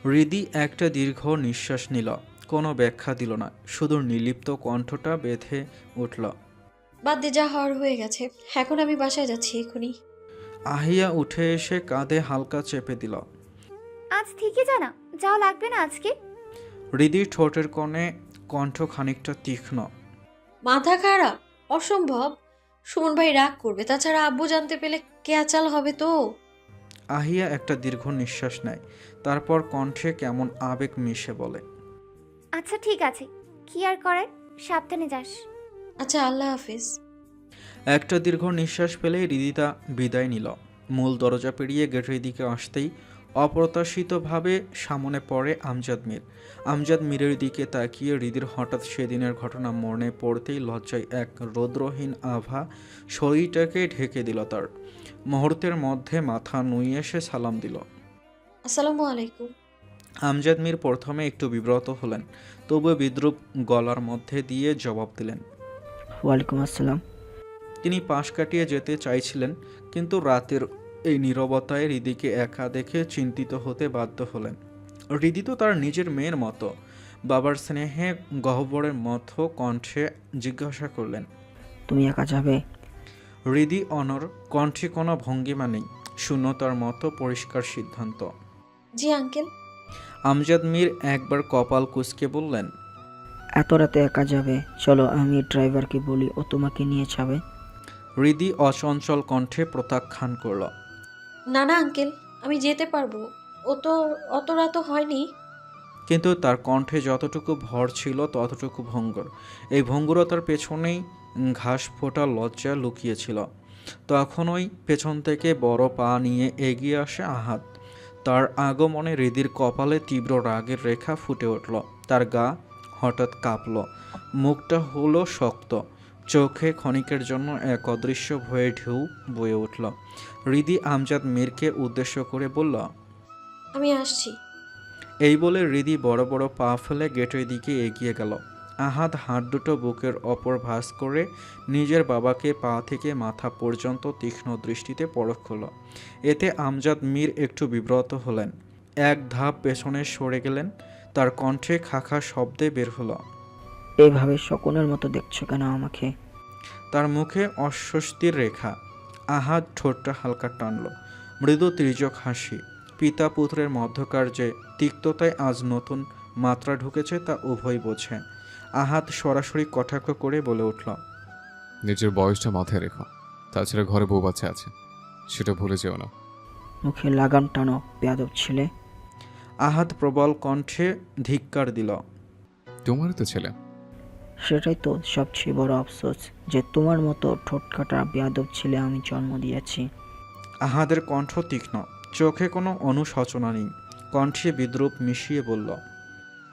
হৃদি একটা দীর্ঘ নিঃশ্বাস নিল। কোনো ব্যাখ্যা দিল না, শুধু নির্লিপ্ত কণ্ঠটা বেঁধে উঠল,
বাদ দে, যা হওয়ার হয়ে গেছে। এখন আমি বাসায় যাচ্ছি এখনই।
আহিয়া উঠে এসে কাঁধে হালকা চেপে দিল।
আজ থেকে জানা যাওয়া লাগবে না আজকে।
হৃদির ঠোঁটের কোণে কণ্ঠ খানিকটা তীক্ষ্ণ,
মাথা খারাপ? অসম্ভব। সুমন ভাই রাগ করবে, তাছাড়া আব্বু জানতে পেলে কেয়াচাল হবে তো।
আহিয়া একটা দীর্ঘ নিঃশ্বাস নেয়, তারপর কণ্ঠে কেমন আবেগ মিশে বলে,
আচ্ছা ঠিক আছে, কি আর করে, সাবধানে যাস।
আচ্ছা, আল্লাহ হাফিজ।
একটা দীর্ঘ নিঃশ্বাস ফেলে হৃদিতা বিদায় নিল। মূল দরজা পেরিয়ে গেটের দিকে আসতেই অপ্রত্যাশিতভাবে সামনে পড়ে আমজাদ মীর। আমজাদ মীরের দিকে তাকিয়ে হৃদির হঠাৎ সেদিনের ঘটনা মনে পড়তেই লজ্জায় এক রৌদ্রহীন আভা শরীরটাকে ঢেকে দিল তার। মুহূর্তের মধ্যে মাথা নুইয়ে সে সালাম দিল।
আসসালামু আলাইকুম।
আমজাদ মীর প্রথমে একটু বিব্রত হলেন, তবুও বিদ্রুপ গলার মধ্যে দিয়ে জবাব দিলেন।
ওয়ালাইকুম আসসালাম।
তিনি পাশ কাটিয়ে যেতে চাইছিলেন, কিন্তু রাতের এই নীরবতায় হৃদিকে একা দেখে চিন্তিত হতে বাধ্য হলেন। হৃদি তো তার নিজের মেয়ের মতো। বাবার স্নেহে গহ্বরের মতো কণ্ঠে জিজ্ঞাসা করলেন,
তুমি একা যাবে?
হৃদি অনর, কণ্ঠে কোনো ভঙ্গিমা নেই, শূন্যতার মতো পরিষ্কার সিদ্ধান্ত।
জি আঙ্কেল।
আমজাদ মীর একবার কপাল কুঁচকে বললেন,
এত রাতে একা যাবে? চলো, আমি ড্রাইভারকে বলি, ও তোমাকে নিয়ে যাবে।
হৃদি অচঞ্চল কণ্ঠে প্রত্যাখ্যান করল।
না না আঙ্কেল, আমি যেতে পারবো, ও তো অত রাত হয়নি।
কিন্তু তার কণ্ঠে যতটুকু ভর ছিল ততটুকু ভঙ্গুর। এই ভঙ্গুরতার পেছনেই ঘাস ফোটা লজ্জা লুকিয়েছিল। তখনই পেছন থেকে বড় পা নিয়ে এগিয়ে আসে আহাদ। তার আগমনে হৃদির কপালে তীব্র রাগের রেখা ফুটে উঠল। তার গা হঠাৎ কাঁপল, মুখটা হলো শক্ত, চোখে ক্ষণিকের জন্য এক অদৃশ্য ভয়ে ঢেউ বয়ে উঠল। হৃদি আমজাদ মীরকে উদ্দেশ্য করে বলল,
আমি আসছি।
এই বলে হৃদি বড় বড় পা ফেলে গেটের দিকে এগিয়ে গেল। আহাদ হাত দুটো বুকের ওপর ভাঁজ করে নিজের বাবাকে পা থেকে মাথা পর্যন্ত তীক্ষ্ণ দৃষ্টিতে পরখ করল। এতে আমজাদ মীর একটু বিব্রত হলেন, এক ধাপ পেছনে সরে গেলেন। তার কণ্ঠে খাখা শব্দে বের হলো,
এইভাবে শকুনের মতো দেখছো কেন আমাকে?
তার মুখে অস্বস্তির রেখা। আহাদ ঠোঁটটা হালকা টানল, মৃদু তির্যক হাসি। পিতা পুত্রের মধ্যকার যে তিক্ততায় আজ নতুন মাত্রা ঢুকেছে তা উভয় বোঝে। আহাদ সরাসরি কটাক্ষ করে বলে উঠল,
নিজের বয়সটা মাথায় রেখো, তাছাড়া ঘরে বউ বাচ্চা আছে, সেটা ভুলে যেও না।
মুখে লাগাম টানো, বেয়াদব ছেলে।
আহাদ প্রবল কণ্ঠে ধিক্কার দিল,
তোমারই তো ছেলে।
সেটাই তো সবচেয়ে বড় আফসোস, যে তোমার মতো ঠোঁটকাটা বেয়াদব ছেলে আমি জন্ম দিয়েছি।
আহাদের কণ্ঠ তীক্ষ্ণ, চোখে কোনো অনুশোচনা নেই, কণ্ঠে বিদ্রুপ মিশিয়ে বলল,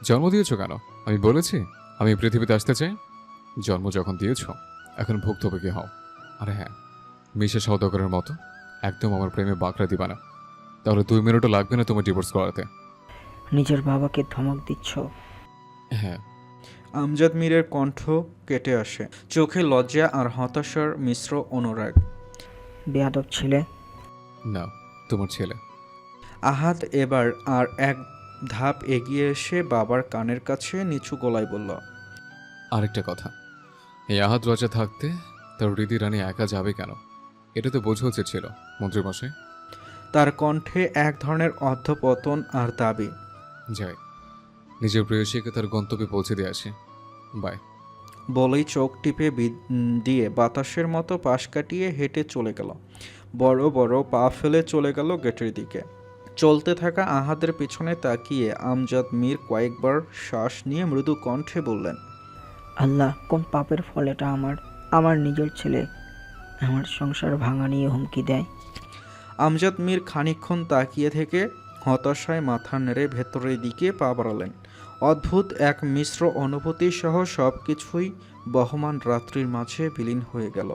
জন্ম দিয়েছ কেন? আমি বলেছি আমি পৃথিবীতে আসতে চাই? জন্ম যখন দিয়েছ, এখন ভুক্তভোগী হও। আরে হ্যাঁ, মিশে সওদাগরের মতো একদম আমার প্রেমে বাঁকড়া দিবা না, তাহলে 2 মিনিটও লাগবে না তোমার ডিভোর্স করাতে।
নিজের বাবাকে ধমক দিচ্ছ?
হ্যাঁ।
আমজাদ মীরের কণ্ঠ কেটে আসে, চোখে লজ্জা আর হতাশার মিশ্র অনুরাগ।
বেয়াদব ছেলে।
না, তোমার ছেলে।
আহাদ এবার আর এক ধাপ এগিয়ে এসে বাবার কানের কাছে নিচু গলায় বলল,
আরেকটা কথা, এই আহাদ রাজা থাকতে তার হৃদি রানী একা যাবে কেন? এটা তো বোঝা উচিত ছিল মন্ত্রীমশাই।
তার কণ্ঠে এক ধরনের অধঃপতন আর দাবি।
যাই, নিজের প্রেয়সীকে তার গন্তব্যে পৌঁছে দিয়ে আসি। বাই।
বলেই চোখ টিপে দিয়ে বাতাসের মতো পাশ কাটিয়ে হেঁটে চলে গেল। বড় বড় পা ফেলে চলে গেল গেটের দিকে। চলতে থাকা আহাদের পিছনে তাকিয়ে আমজাদ মীর কয়েকবার শ্বাস নিয়ে মৃদু কণ্ঠে বললেন,
আল্লাহ, কোন পাপের ফল এটা? আমার নিজের ছেলে আমার সংসার ভাঙা নিয়ে হুমকি দেয়।
আমজাদ মীর খানিকক্ষণ তাকিয়ে থেকে হতাশায় মাথা নেড়ে ভেতরের দিকে পা বাড়ালেন। অদ্ভুত এক মিশ্র অনুভূতি সহ সব কিছুই বহমান রাত্রির মাঝে বিলীন হয়ে গেল।